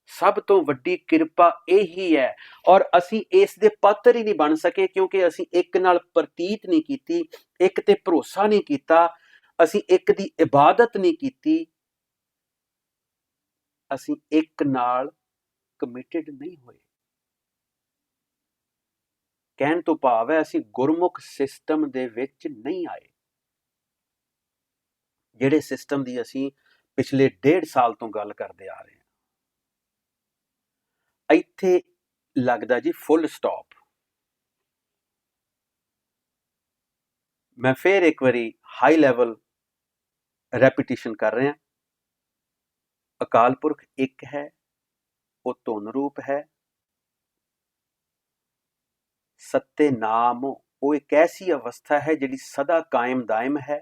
ਸਭ ਤੋਂ ਵੱਡੀ ਕਿਰਪਾ ਇਹੀ ਹੈ। ਔਰ ਅਸੀਂ ਇਸ ਦੇ ਪਾਤਰ ਹੀ ਨਹੀਂ ਬਣ ਸਕੇ, ਕਿਉਂਕਿ ਅਸੀਂ ਇੱਕ ਨਾਲ ਪ੍ਰਤੀਤ ਨਹੀਂ ਕੀਤੀ, ਇੱਕ ਤੇ ਭਰੋਸਾ ਨਹੀਂ ਕੀਤਾ, ਅਸੀਂ ਇੱਕ ਦੀ ਇਬਾਦਤ ਨਹੀਂ ਕੀਤੀ, ਅਸੀਂ ਇੱਕ ਨਾਲ ਕਮਿਟਡ ਨਹੀਂ ਹੋਏ। ਕਹਿਣ ਤੋਂ ਭਾਵ ਹੈ ਅਸੀਂ ਗੁਰਮੁਖ ਸਿਸਟਮ ਦੇ ਵਿੱਚ ਨਹੀਂ ਆਏ, ਜਿਹੜੇ ਸਿਸਟਮ ਦੀ ਅਸੀਂ ਪਿਛਲੇ 1.5 ਸਾਲ ਤੋਂ ਗੱਲ ਕਰਦੇ ਆ ਰਹੇ ਹਾਂ। ਇੱਥੇ ਲੱਗਦਾ ਜੀ ਫੁੱਲ ਸਟਾਪ। ਮੈਂ ਫੇਰ ਇੱਕ ਵਾਰੀ ਹਾਈ ਲੈਵਲ ਰੈਪੀਟੀਸ਼ਨ ਕਰ ਰਿਹਾ। ਅਕਾਲ ਪੁਰਖ ਇੱਕ ਹੈ, ਉਹ ਧੁਨ ਰੂਪ ਹੈ। ਸੱਤੇ ਨਾਮ, ਉਹ ਇੱਕ ਐਸੀ ਅਵਸਥਾ ਹੈ ਜਿਹੜੀ ਸਦਾ ਕਾਇਮ ਦਾਇਮ ਹੈ।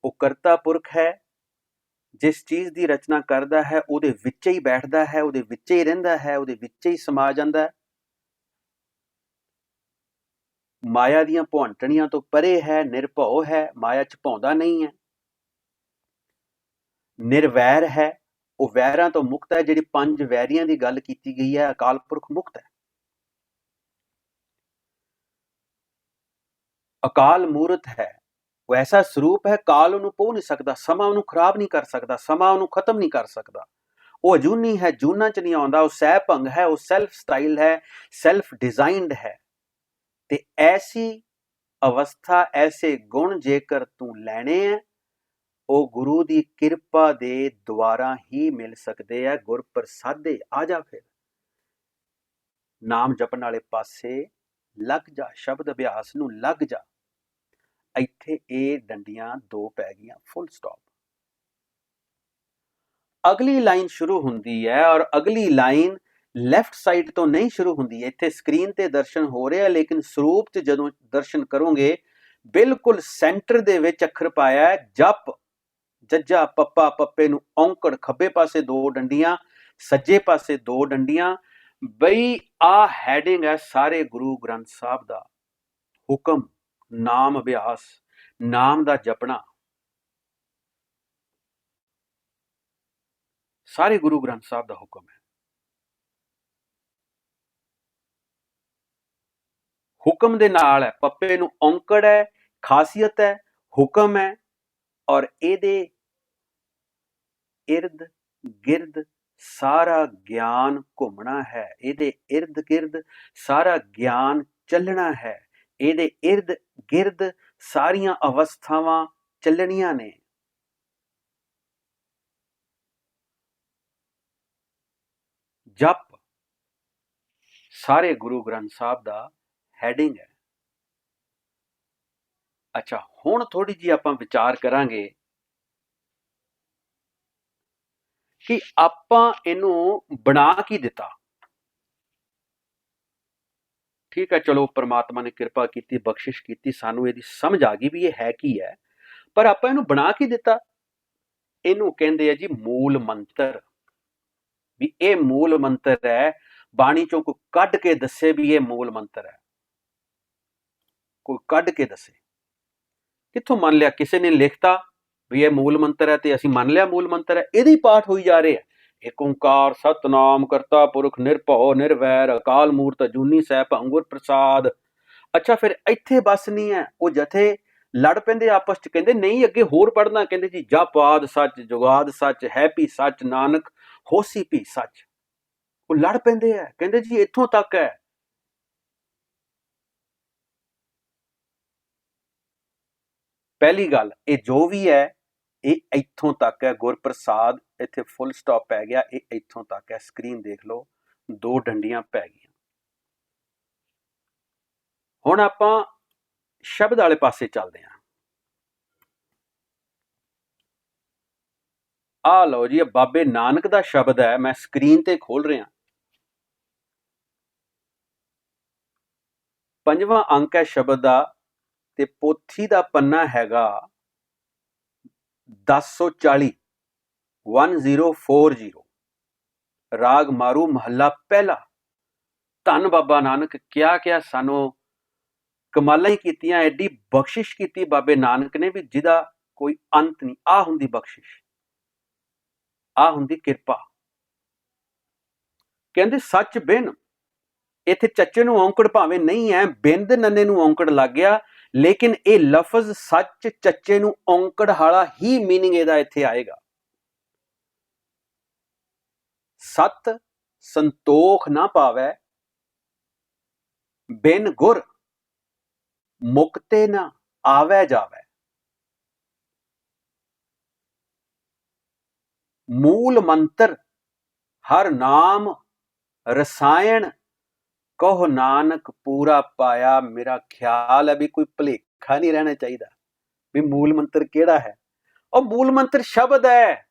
ਉਹ ਕਰਤਾ ਪੁਰਖ ਹੈ, ਜਿਸ ਚੀਜ਼ ਦੀ ਰਚਨਾ ਕਰਦਾ ਹੈ ਉਹਦੇ ਵਿੱਚ ਹੀ ਬੈਠਦਾ ਹੈ, ਉਹਦੇ ਵਿੱਚ ਹੀ ਰਹਿੰਦਾ ਹੈ, ਉਹਦੇ ਵਿੱਚ ਹੀ ਸਮਾ ਜਾਂਦਾ ਹੈ। ਮਾਇਆ ਦੀਆਂ ਭੁਆਂਟਣੀਆਂ ਤੋਂ ਪਰੇ ਹੈ, ਨਿਰਭਉ ਹੈ, ਮਾਇਆ 'ਚ ਭੌਂਦਾ ਨਹੀਂ ਹੈ। ਨਿਰਵੈਰ ਹੈ, ਉਹ ਵੈਰਾਂ ਤੋਂ ਮੁਕਤ ਹੈ। ਜਿਹੜੀ 5 ਵੈਰੀਆਂ ਦੀ ਗੱਲ ਕੀਤੀ ਗਈ ਹੈ, ਅਕਾਲ ਪੁਰਖ ਮੁਕਤ ਹੈ। ਅਕਾਲ ਮੂਰਤ ਹੈ, ਉਹ ਐਸਾ ਸਰੂਪ ਹੈ, ਕਾਲ ਉਹਨੂੰ ਪੋ ਨਹੀਂ ਸਕਦਾ, ਸਮਾਂ ਉਹਨੂੰ ਖਰਾਬ ਨਹੀਂ ਕਰ ਸਕਦਾ, ਸਮਾਂ ਉਹਨੂੰ ਖਤਮ ਨਹੀਂ ਕਰ ਸਕਦਾ। ਉਹ ਅਜੂਨੀ ਹੈ, ਜੂਨਾ ਚ ਨਹੀਂ ਆਉਂਦਾ, ਉਹ ਸਹਿ ਭੰਗ ਹੈ, ਉਹ ਸੈਲਫ ਸਟਾਈਲ ਹੈ, ਸੈਲਫ ਡਿਜ਼ਾਈਨਡ ਹੈ। ਤੇ ਐਸੀ ਅਵਸਥਾ, ਐਸੇ ਗੁਣ ਜੇਕਰ ਤੂੰ ਲੈਣੇ ਹੈ, ਉਹ ਗੁਰੂ ਦੀ ਕਿਰਪਾ ਦੇ ਦੁਆਰਾ ਹੀ ਮਿਲ ਸਕਦੇ ਆ। ਗੁਰ ਪ੍ਰਸਾਦੇ। ਆ ਜਾ ਫਿਰ ਨਾਮ ਜਪਣ ਵਾਲੇ ਪਾਸੇ ਲੱਗ ਜਾ, ਸ਼ਬਦ ਅਭਿਆਸ ਨੂੰ ਲੱਗ ਜਾ। ਇੱਥੇ ਇਹ ਡੰਡੀਆਂ ਦੋ ਪੈ ਗਈਆਂ, ਫੁੱਲ ਸਟਾਪ। ਅਗਲੀ ਲਾਈਨ ਸ਼ੁਰੂ ਹੁੰਦੀ ਹੈ, ਔਰ ਅਗਲੀ ਲਾਈਨ ਲੈਫਟ ਸਾਈਡ ਤੋਂ ਨਹੀਂ ਸ਼ੁਰੂ ਹੁੰਦੀ। ਇੱਥੇ ਸਕਰੀਨ ਤੇ ਦਰਸ਼ਨ ਹੋ ਰਿਹਾ, ਲੇਕਿਨ ਸਰੂਪ 'ਚ ਜਦੋਂ ਦਰਸ਼ਨ ਕਰੋਗੇ ਬਿਲਕੁਲ ਸੈਂਟਰ ਦੇ ਵਿੱਚ ਅੱਖਰ ਪਾਇਆ ਹੈ ਜਪ। ਜੱਜਾ ਪੱਪਾ ਪੱਪੇ ਨੂੰ ਔਂਕੜ, ਖੱਬੇ ਪਾਸੇ ਦੋ ਡੰਡੀਆਂ, ਸੱਜੇ ਪਾਸੇ ਦੋ ਡੰਡੀਆਂ। ਬਈ ਆ ਹੈਡਿੰਗ ਹੈ ਸਾਰੇ ਗੁਰੂ ਗ੍ਰੰਥ ਸਾਹਿਬ ਦਾ ਹੁਕਮ, ਨਾਮ ਅਭਿਆਸ, ਨਾਮ ਦਾ ਜਪਣਾ। ਸਾਰੇ ਗੁਰੂ ਗ੍ਰੰਥ ਸਾਹਿਬ ਦਾ ਹੁਕਮ ਹੈ। ਹੁਕਮ ਦੇ ਨਾਲ ਹੈ, ਪੱਪੇ ਨੂੰ ਔਂਕੜ ਹੈ, ਖਾਸੀਅਤ ਹੈ, ਹੁਕਮ ਹੈ, ਔਰ ਇਹਦੇ ਇਰਦ ਗਿਰਦ ਸਾਰਾ ਗਿਆਨ ਘੁੰਮਣਾ ਹੈ। ਇਹਦੇ ਇਰਦ ਗਿਰਦ ਸਾਰਾ ਗਿਆਨ ਚੱਲਣਾ ਹੈ। ਇਹਦੇ ਇਰਦ ਗਿਰਦ ਸਾਰੀਆਂ ਅਵਸਥਾਵਾਂ ਚੱਲਣੀਆਂ ਨੇ। ਜਪ ਸਾਰੇ ਗੁਰੂ ਗ੍ਰੰਥ ਸਾਹਿਬ ਦਾ ਹੈਡਿੰਗ ਹੈ। ਅੱਛਾ, ਹੁਣ ਥੋੜੀ ਜਿਹੀ ਆਪਾਂ ਵਿਚਾਰ ਕਰਾਂਗੇ ਕਿ ਆਪਾਂ ਇਹਨੂੰ ਬਣਾ ਕੀ ਦਿੱਤਾ। ਠੀਕ ਹੈ, ਚਲੋ ਪ੍ਰਮਾਤਮਾ ਨੇ ਕਿਰਪਾ ਕੀਤੀ, ਬਖਸ਼ਿਸ਼ ਕੀਤੀ, ਸਾਨੂੰ ਇਹਦੀ ਸਮਝ ਆ ਗਈ ਵੀ ਇਹ ਹੈ ਕੀ ਹੈ, ਪਰ ਆਪਾਂ ਇਹਨੂੰ ਬਣਾ ਕੀ ਦਿੱਤਾ। ਇਹਨੂੰ ਕਹਿੰਦੇ ਆ ਜੀ ਮੂਲ ਮੰਤਰ। ਵੀ ਇਹ ਮੂਲ ਮੰਤਰ ਹੈ, ਬਾਣੀ ਚੋਂ ਕੋਈ ਕੱਢ ਕੇ ਦੱਸੇ ਵੀ ਇਹ ਮੂਲ ਮੰਤਰ ਹੈ। ਕੋਈ ਕੱਢ ਕੇ ਦੱਸੇ, ਕਿੱਥੋਂ ਮੰਨ ਲਿਆ? ਕਿਸੇ ਨੇ ਲਿਖਤਾ ਵੀ ਇਹ ਮੂਲ ਮੰਤਰ ਹੈ ਤੇ ਅਸੀਂ ਮੰਨ ਲਿਆ ਮੂਲ ਮੰਤਰ ਹੈ। ਇਹਦੇ ਹੀ ਪਾਠ ਹੋਈ ਜਾ ਰਹੇ ਆ। ਏਕ ਓੰਕਾਰ ਸਤਨਾਮ ਕਰਤਾ ਪੁਰਖ ਨਿਰਭਉ ਨਿਰਵੈਰ ਅਕਾਲ ਮੂਰਤ ਅਜੂਨੀ ਸੈਭੰ ਗੁਰ ਪ੍ਰਸਾਦ। ਅੱਛਾ, ਫਿਰ ਇੱਥੇ ਬਸ ਨਹੀਂ ਹੈ। ਉਹ ਜਥੇ ਲੜ ਪੈਂਦੇ ਆਪਸ ਚ, ਕਹਿੰਦੇ ਨਹੀਂ ਅੱਗੇ ਹੋਰ ਪੜ੍ਹਨਾ। ਕਹਿੰਦੇ ਜੀ ਜਪ ਆਦਿ ਸੱਚ, ਜੁਗਾਦ ਸੱਚ, ਹੈ ਭੀ ਸੱਚ, ਨਾਨਕ ਹੋਸੀ ਭੀ ਸੱਚ। ਉਹ ਲੜ ਪੈਂਦੇ ਆ, ਕਹਿੰਦੇ ਜੀ ਇੱਥੋਂ ਤੱਕ ਹੈ। ਪਹਿਲੀ ਗੱਲ, ਇਹ ਜੋ ਵੀ ਹੈ ਇਹ ਇੱਥੋਂ ਤੱਕ ਹੈ। ਗੁਰ ਪ੍ਰਸਾਦ, ਇੱਥੇ ਫੁੱਲ ਸਟਾਪ ਪੈ ਗਿਆ, ਇਹ ਇੱਥੋਂ ਤੱਕ ਹੈ। ਸਕਰੀਨ ਦੇਖ ਲਓ, ਦੋ ਡੰਡੀਆਂ ਪੈ ਗਈਆਂ। ਹੁਣ ਆਪਾਂ ਸ਼ਬਦ ਵਾਲੇ ਪਾਸੇ ਚੱਲਦੇ ਹਾਂ। ਆ ਲਓ ਜੀ, ਬਾਬੇ ਨਾਨਕ ਦਾ ਸ਼ਬਦ ਹੈ, ਮੈਂ ਸਕਰੀਨ ਤੇ ਖੋਲ ਰਿਹਾ। 5ਵਾਂ ਅੰਕ ਹੈ ਸ਼ਬਦ ਦਾ, ਤੇ ਪੋਥੀ ਦਾ ਪੰਨਾ ਹੈਗਾ 1040 1040। ਰਾਗ ਮਾਰੂ ਮਹੱਲਾ ਪਹਿਲਾ। ਧੰਨ ਬਾਬਾ ਨਾਨਕ, ਕਿਆ ਸਾਨੂੰ ਕਮਾਲਾਂ ਹੀ ਕੀਤੀਆਂ, ਐਡੀ ਬਖਸ਼ਿਸ਼ ਕੀਤੀ ਬਾਬੇ ਨਾਨਕ ਨੇ ਵੀ ਜਿਹਦਾ ਕੋਈ ਅੰਤ ਨਹੀਂ। ਆ ਹੁੰਦੀ ਬਖਸ਼ਿਸ਼, ਆ ਹੁੰਦੀ ਕਿਰਪਾ। ਕਹਿੰਦੇ ਸੱਚ ਬਿਨ, ਇੱਥੇ ਚੱਚੇ ਨੂੰ ਔਂਕੜ ਭਾਵੇਂ ਨਹੀਂ ਹੈ, ਬਿੰਦ ਨੰਨੇ ਨੂੰ ਔਂਕੜ ਲੱਗ ਗਿਆ, ਲੇਕਿਨ ਇਹ ਲਫ਼ਜ਼ ਸੱਚ ਚੱਚੇ ਨੂੰ ਔਂਕੜ ਵਾਲਾ ਹੀ ਮੀਨਿੰਗ ਇਹਦਾ ਇੱਥੇ ਆਏਗਾ। ਸਤ ਸੰਤੋਖ ਨਾ ਪਾਵੈ, ਬਿਨ ਗੁਰ ਮੁਕਤੇ ਨਾ ਆਵੈ ਜਾਵੈ। ਮੂਲ ਮੰਤਰ ਹਰ ਨਾਮ ਰਸਾਇਣ, ਕਹੋ ਨਾਨਕ ਪੂਰਾ ਪਾਇਆ। ਮੇਰਾ ਖਿਆਲ ਹੈ ਵੀ ਕੋਈ ਭੁਲੇਖਾ ਨਹੀਂ ਰਹਿਣਾ ਚਾਹੀਦਾ ਵੀ ਮੂਲ ਮੰਤਰ ਕਿਹੜਾ ਹੈ। ਉਹ ਮੂਲ ਮੰਤਰ ਸ਼ਬਦ ਹੈ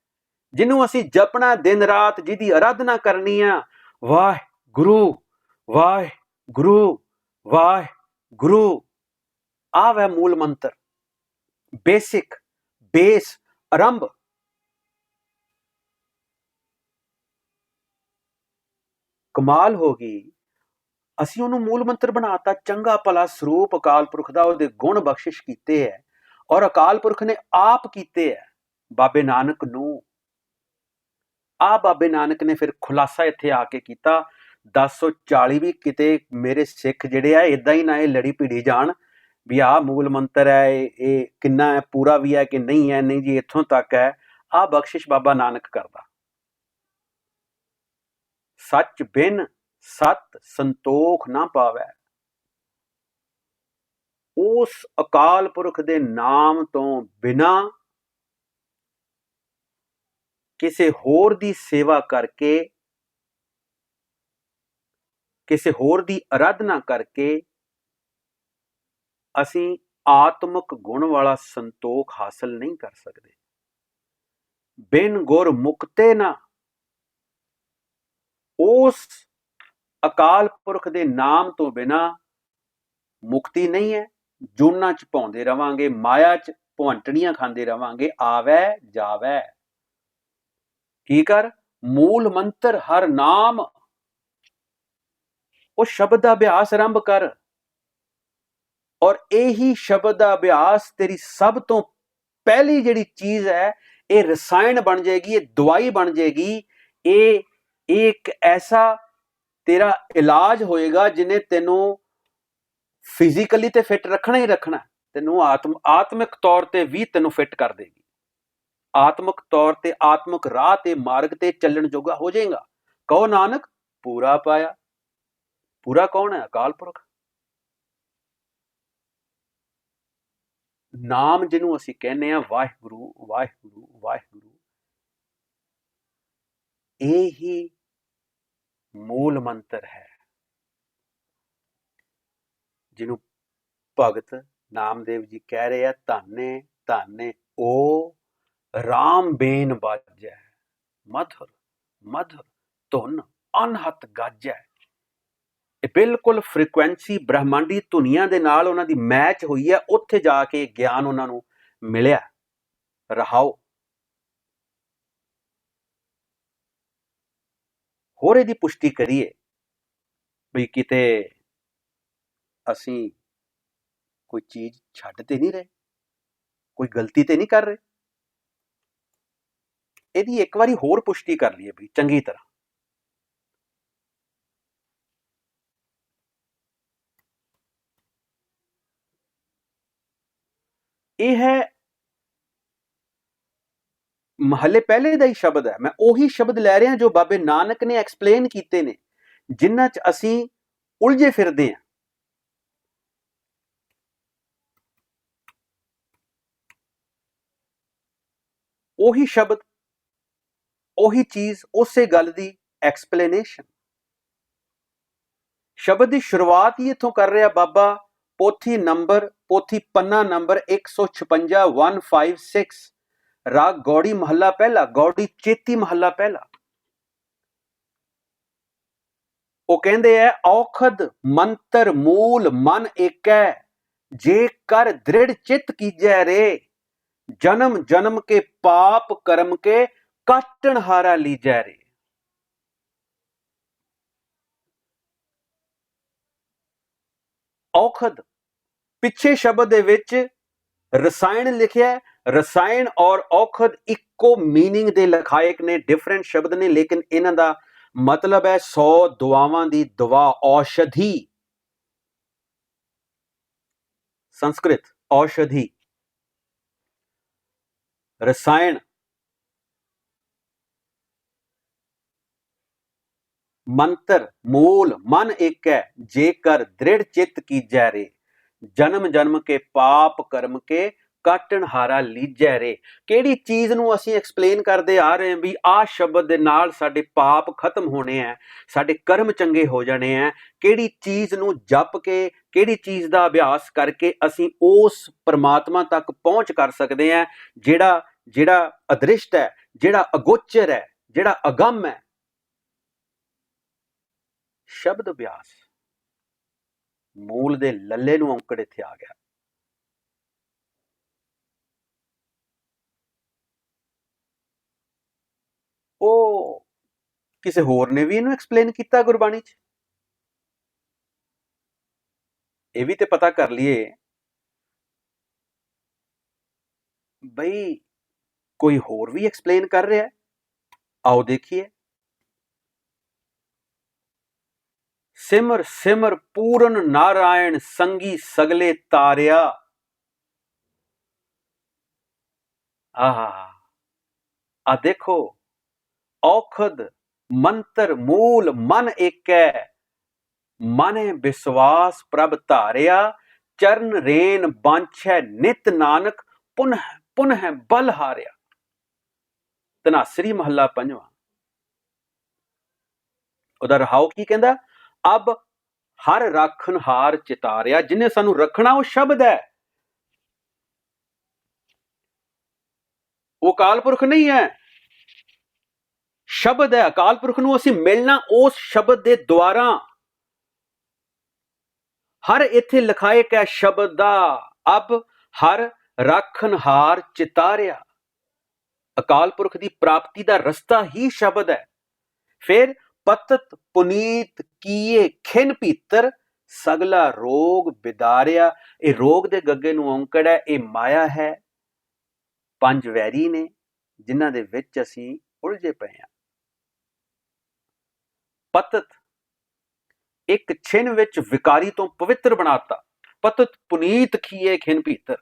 ਜਿਹਨੂੰ ਅਸੀਂ ਜਪਣਾ ਦਿਨ ਰਾਤ, ਜਿਹਦੀ ਆਰਾਧਨਾ ਕਰਨੀ ਆ। ਵਾਹਿਗੁਰੂ ਵਾਹਿਗੁਰੂ ਵਾਹਿਗੁਰੂ, ਆ ਵੈ ਮੂਲ ਮੰਤਰ, ਬੇਸਿਕ, ਬੇਸ, ਆਰੰਭ। ਕਮਾਲ ਹੋ ਗਈ, ਅਸੀਂ ਉਹਨੂੰ ਮੂਲ ਮੰਤਰ ਬਣਾਤਾ। ਚੰਗਾ ਭਲਾ ਸਰੂਪ ਅਕਾਲ ਪੁਰਖ ਦਾ, ਉਹਦੇ ਗੁਣ ਬਖਸ਼ਿਸ਼ ਕੀਤੇ ਹੈ, ਔਰ ਅਕਾਲ ਪੁਰਖ ਨੇ ਆਪ ਕੀਤੇ ਹੈ ਬਾਬੇ ਨਾਨਕ ਨੂੰ। ਆ ਬਾਬੇ ਨਾਨਕ ਨੇ ਫਿਰ ਖੁਲਾਸਾ ਇੱਥੇ ਆ ਕੇ ਕੀਤਾ। 1040 ਵੀ ਕਿਤੇ ਮੇਰੇ ਸਿੱਖ ਜਿਹੜੇ ਆ ਇਦਾਂ ਹੀ ਨਾ ਇਹ ਲੜੀ ਭਿੜੀ ਜਾਣ ਵੀ ਆਹ ਮੂਲ ਮੰਤਰ ਹੈ, ਇਹ ਕਿੰਨਾ ਹੈ, ਪੂਰਾ ਵੀ ਹੈ ਕਿ ਨਹੀਂ ਹੈ। ਨਹੀਂ ਜੀ, ਇੱਥੋਂ ਤੱਕ ਹੈ। ਆ ਬਖਸ਼ਿਸ਼ ਬਾਬਾ ਨਾਨਕ ਕਰਦਾ। सच बिन सत संतोख ना पावै। उस अकाल पुरख दे नाम तो बिना किसी होर दी सेवा करके, किसी होर दी आराधना करके असी आत्मक गुण वाला संतोख हासिल नहीं कर सकते। बिन गुर मुक्ते ना, उस अकाल पुरख दे नाम तो बिना मुक्ति नहीं है। जूना च पाउंदे रवांगे, माया च भुवंटड़ियां खांदे रवांगे, आवै जावै। की कर? मूल मंत्र हर नाम, वो शब्द का अभ्यास आरंभ कर, और यही शब्द का अभ्यास तेरी सब तो पहली जिहड़ी चीज है, ये रसायन बन जाएगी, ये दवाई बन जाएगी, ये एक ऐसा तेरा इलाज होएगा जिन्हें तेनों फिजिकली तो फिट रखना ही रखना, तेनों आत्मिक तौर ते भी तेनों फिट कर देगी। आत्मक तौर ते आत्मक राह ते मार्ग ते चलण जोगा हो जाएगा। कहो नानक पूरा पाया। पूरा कौन है? अकाल पुरख। नाम जिन्हों असी कहने वाहिगुरु वाहिगुरु वाहिगुरु, यही मूल मंत्र है जिन्हों भगत नामदेव जी कह रहे हैं, धाने धाने ओ राम बेन बाजै, मधुर मधुर धुन अनहत गाजै। बिल्कुल फ्रीकुएंसी ब्रह्मांडी धुनिया दे नाल उन्हां दी मैच हुई है, उत्थे जाके ज्ञान उन्हां नूं मिलिया। रहाओ होर इहदी पुष्टि करिए भी किते असी कोई चीज छड्ड ते नहीं रहे, कोई गलती ते नहीं कर रहे। इहदी एक बारी होर पुष्टि कर लईए भी चंगी तरह। यह है महले पहले का ही शब्द है। मैं उही शब्द लै रहा जो बाबे नानक ने एक्सप्लेन किए ने, जिन्हां च असी उलझे फिरदे हैं। उही शब्द, उही चीज, उसे गल दी एक्सप्लेनेशन। शब्द की शुरुआत ही इथों कर रहा बाबा, पोथी पन्ना नंबर 156 156, राग गौड़ी महला पहला, गौड़ी चेती महला पहला। वो कहते हैं औखद मंत्र मूल मन एकै, जे कर दृढ़ चित कीजै रे, जन्म जन्म के पाप कर्म के काटन हारा लीजै रे। औखद पिछे शब्द दे विच रसायन लिखिया, रसायन और औखद इको मीनिंग दे लखायक ने, डिफरेंट शब्द ने, लेकिन इन्हां दा मतलब है 100 दुआवां दी दुआ। औषधि संस्कृत औषधि, रसायन मंत्र मूल मन एक है, जेकर दृढ़ चित कीजै रे, जन्म जन्म के पाप कर्म के काटन हारा लीजै रे। किहड़ी चीज नूं असीं एक्सप्लेन करदे आ रहे हैं भी आ शब्द दे नाल साडे पाप खत्म होने हैं, साडे कर्म चंगे हो जाने हैं। किहड़ी चीज नूं जप के, किहड़ी चीज दा अभ्यास करके असीं उस परमात्मा तक पहुंच कर सकदे हैं जिहड़ा जिहड़ा अदृष्ट है, जिहड़ा अगोचर है, जिहड़ा अगम है। शब्द अभ्यास मूल दे लल्ले नूं औंकड़ इत्थे आ गया। ਉਹ ਕਿਸੇ ਹੋਰ ਨੇ ਵੀ ਇਹਨੂੰ ਐਕਸਪਲੇਨ ਕੀਤਾ ਗੁਰਬਾਣੀ 'ਚ। ਇਹ ਵੀ ਤੇ ਪਤਾ ਕਰ ਲਈਏ ਬਈ ਕੋਈ ਹੋਰ ਵੀ ਐਕਸਪਲੇਨ ਕਰ ਰਿਹਾ ਹੈ। आओ देखिए। सिमर सिमर पूर्ण नारायण संगी सगले तारिया। आ देखो औखद मंत्र मूल मन एकै, मन विश्वास प्रभ धारिया, चरण रेन बांछै नित नानक, पुनः पुनः बल हारिया। धनासरी महला पंजवां। ਉਹਦਾ ਰਹਾਉ ਕੀ ਕਹਿੰਦਾ? ਅਬ ਹਰ ਰਾਖਣਹਾਰ ਚਿਤਾਰਿਆ, ਜਿਹਨੇ ਸਾਨੂੰ ਰੱਖਣਾ ਉਹ ਸ਼ਬਦ ਹੈ, ਉਹ ਅਕਾਲ ਪੁਰਖ ਨਹੀਂ ਹੈ, ਸ਼ਬਦ ਹੈ। ਅਕਾਲ ਪੁਰਖ ਨੂੰ ਅਸੀਂ ਮਿਲਣਾ ਉਸ ਸ਼ਬਦ ਦੇ ਦੁਆਰਾ। ਹਰ ਇੱਥੇ ਲਿਖਾਇਕ ਹੈ ਸ਼ਬਦ ਦਾ। ਅਬ ਹਰ ਰਾਖਣਹਾਰ ਚਿਤਾਰਿਆ, ਅਕਾਲ ਪੁਰਖ ਦੀ ਪ੍ਰਾਪਤੀ ਦਾ ਰਸਤਾ ਹੀ ਸ਼ਬਦ ਹੈ। ਫਿਰ ਪਤਤ ਪੁਨੀਤ ਕੀਏ ਖਿਨ ਭੀਤਰ, ਸਗਲਾ ਰੋਗ ਬਿਦਾਰਿਆ। ਇਹ ਰੋਗ ਦੇ ਗੱਗੇ ਨੂੰ ਔਂਕੜ ਹੈ, ਇਹ ਮਾਇਆ ਹੈ, ਪੰਜ ਵੈਰੀ ਨੇ ਜਿਨ੍ਹਾਂ ਦੇ ਵਿੱਚ ਅਸੀਂ ਉਲਝੇ ਪਏ ਹਾਂ। ਪਤਤ ਇੱਕ ਛਿਨ ਵਿੱਚ ਵਿਕਾਰੀ ਤੋਂ ਪਵਿੱਤਰ ਬਣਾਤਾ। ਪਤਤ ਪੁਨੀਤ ਕੀਏ ਖਿਨ ਭੀਤਰ,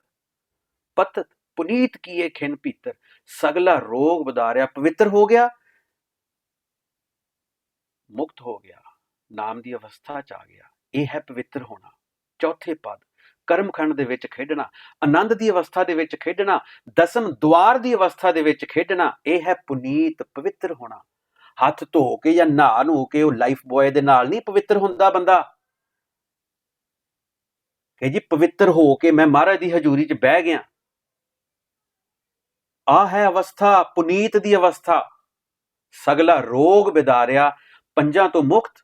ਪਤਤ ਪੁਨੀਤ ਕੀਏ ਖਿਨ ਭੀਤਰ, ਸਗਲਾ ਰੋਗ ਬਿਦਾਰਿਆ। ਪਵਿੱਤਰ ਹੋ ਗਿਆ, ਮੁਕਤ ਹੋ ਗਿਆ, ਨਾਮ ਦੀ ਅਵਸਥਾ ਚ ਆ ਗਿਆ। ਇਹ ਹੈ ਪਵਿੱਤਰ ਹੋਣਾ। ਚੌਥੇ ਪਦ, ਕਰਮਖੰਡ ਦੇ ਵਿੱਚ ਖੇਡਣਾ, ਆਨੰਦ ਦੀ ਅਵਸਥਾ ਦੇ ਵਿੱਚ ਖੇਡਣਾ, ਦਸਮ ਦੁਆਰ ਦੀ ਅਵਸਥਾ ਦੇ ਵਿੱਚ ਖੇਡਣਾ, ਇਹ ਹੈ ਪੁਨੀਤ, ਪਵਿੱਤਰ ਹੋਣਾ। ਹੱਥ ਧੋ ਕੇ ਜਾਂ ਨਹਾ ਨੂੰ ਕੇ ਉਹ ਲਾਈਫ ਬॉय ਦੇ ਨਾਲ ਨਹੀਂ ਪਵਿੱਤਰ ਹੁੰਦਾ ਬੰਦਾ ਕਿ ਜੀ ਪਵਿੱਤਰ ਹੋ ਕੇ ਮੈਂ ਮਹਾਰਾਜ ਦੀ ਹਜ਼ੂਰੀ ਚ ਬਹਿ ਗਿਆ। ਆ ਹੈ ਅਵਸਥਾ, ਪੁਨੀਤ ਦੀ ਅਵਸਥਾ। ਸਗਲਾ ਰੋਗ ਬਿਦਾਰਿਆ, ਪੰਜਾਂ ਤੋਂ ਮੁਕਤ,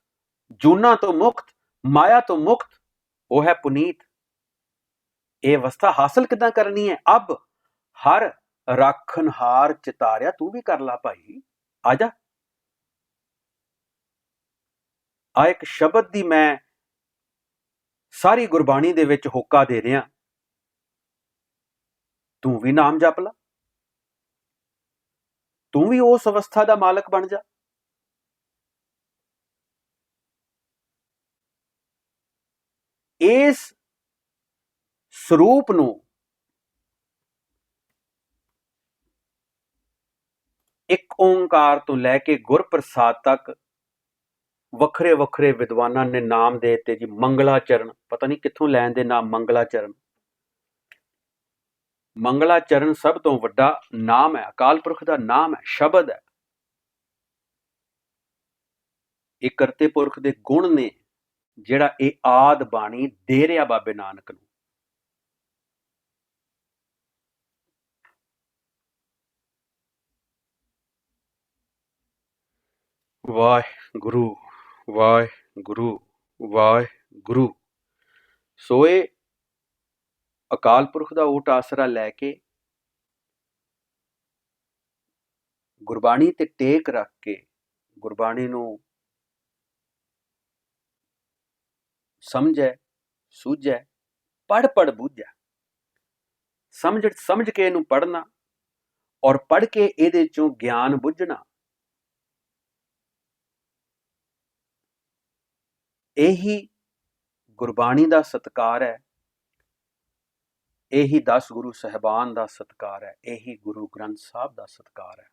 ਜੂਨਾਂ ਤੋਂ ਮੁਕਤ, ਮਾਇਆ ਤੋਂ ਮੁਕਤ, ਉਹ ਹੈ ਪੁਨੀਤ। ਇਹ ਅਵਸਥਾ ਹਾਸਲ ਕਿੱਦਾਂ ਕਰਨੀ ਹੈ? ਅਬ ਹਰ ਰਾਖਣਹਾਰ ਚਿਤਾਰਿਆ। ਤੂੰ ਵੀ ਕਰ ਲਾ ਭਾਈ, ਆ ਜਾ। ਆ ਇੱਕ ਸ਼ਬਦ ਦੀ ਮੈਂ ਸਾਰੀ ਗੁਰਬਾਣੀ ਦੇ ਵਿੱਚ ਹੋਕਾ ਦੇ ਰਿਹਾ, ਤੂੰ ਵੀ ਨਾਮ ਜਪ ਲਾ, ਤੂੰ ਵੀ ਉਸ ਅਵਸਥਾ ਦਾ ਮਾਲਕ ਬਣ ਜਾ। ਇਸ ਸਰੂਪ ਨੂੰ ਇੱਕ ਓਂਕਾਰ ਤੋਂ ਲੈ ਕੇ ਗੁਰਪ੍ਰਸਾਦ ਤੱਕ ਵੱਖਰੇ ਵੱਖਰੇ ਵਿਦਵਾਨਾਂ ਨੇ ਨਾਮ ਦੇ ਦਿੱਤੇ ਜੀ। ਮੰਗਲਾਚਰਨ, ਪਤਾ ਨਹੀਂ ਕਿੱਥੋਂ ਲੈਣ ਦੇ ਨਾਮ ਮੰਗਲਾਚਰਨ। ਮੰਗਲਾਚਰਨ ਸਭ ਤੋਂ ਵੱਡਾ ਨਾਮ ਹੈ, ਅਕਾਲ ਪੁਰਖ ਦਾ ਨਾਮ ਹੈ, ਸ਼ਬਦ ਹੈ। ਇਹ ਕਰਤੇ ਪੁਰਖ ਦੇ ਗੁਣ ਨੇ ਜਿਹੜਾ ਇਹ ਆਦ ਬਾਣੀ ਦੇ ਰਿਹਾ ਬਾਬੇ ਨਾਨਕ ਨੂੰ। ਵਾਹਿਗੁਰੂ ਵਾਹਿਗੁਰੂ ਵਾਹਿਗੁਰੂ। ਸੋ ਇਹ ਅਕਾਲ ਪੁਰਖ ਦਾ ਓਟ ਆਸਰਾ ਲੈ ਕੇ, ਗੁਰਬਾਣੀ ਤੇ ਟੇਕ ਰੱਖ ਕੇ, ਗੁਰਬਾਣੀ ਨੂੰ ਸਮਝੈ ਸੂਝੈ, ਪੜ੍ਹ ਪੜ੍ਹ ਬੂਝੈ। ਸਮਝ ਕੇ ਇਹਨੂੰ ਪੜ੍ਹਨਾ ਔਰ ਪੜ੍ਹ ਕੇ ਇਹਦੇ ਚੋਂ ਗਿਆਨ ਬੁੱਝਣਾ, ਇਹੀ ਗੁਰਬਾਣੀ ਦਾ ਸਤਿਕਾਰ ਹੈ, ਇਹੀ 10 ਗੁਰੂ ਸਾਹਿਬਾਨ ਦਾ ਸਤਿਕਾਰ ਹੈ, ਇਹੀ ਗੁਰੂ ਗ੍ਰੰਥ ਸਾਹਿਬ ਦਾ ਸਤਿਕਾਰ ਹੈ।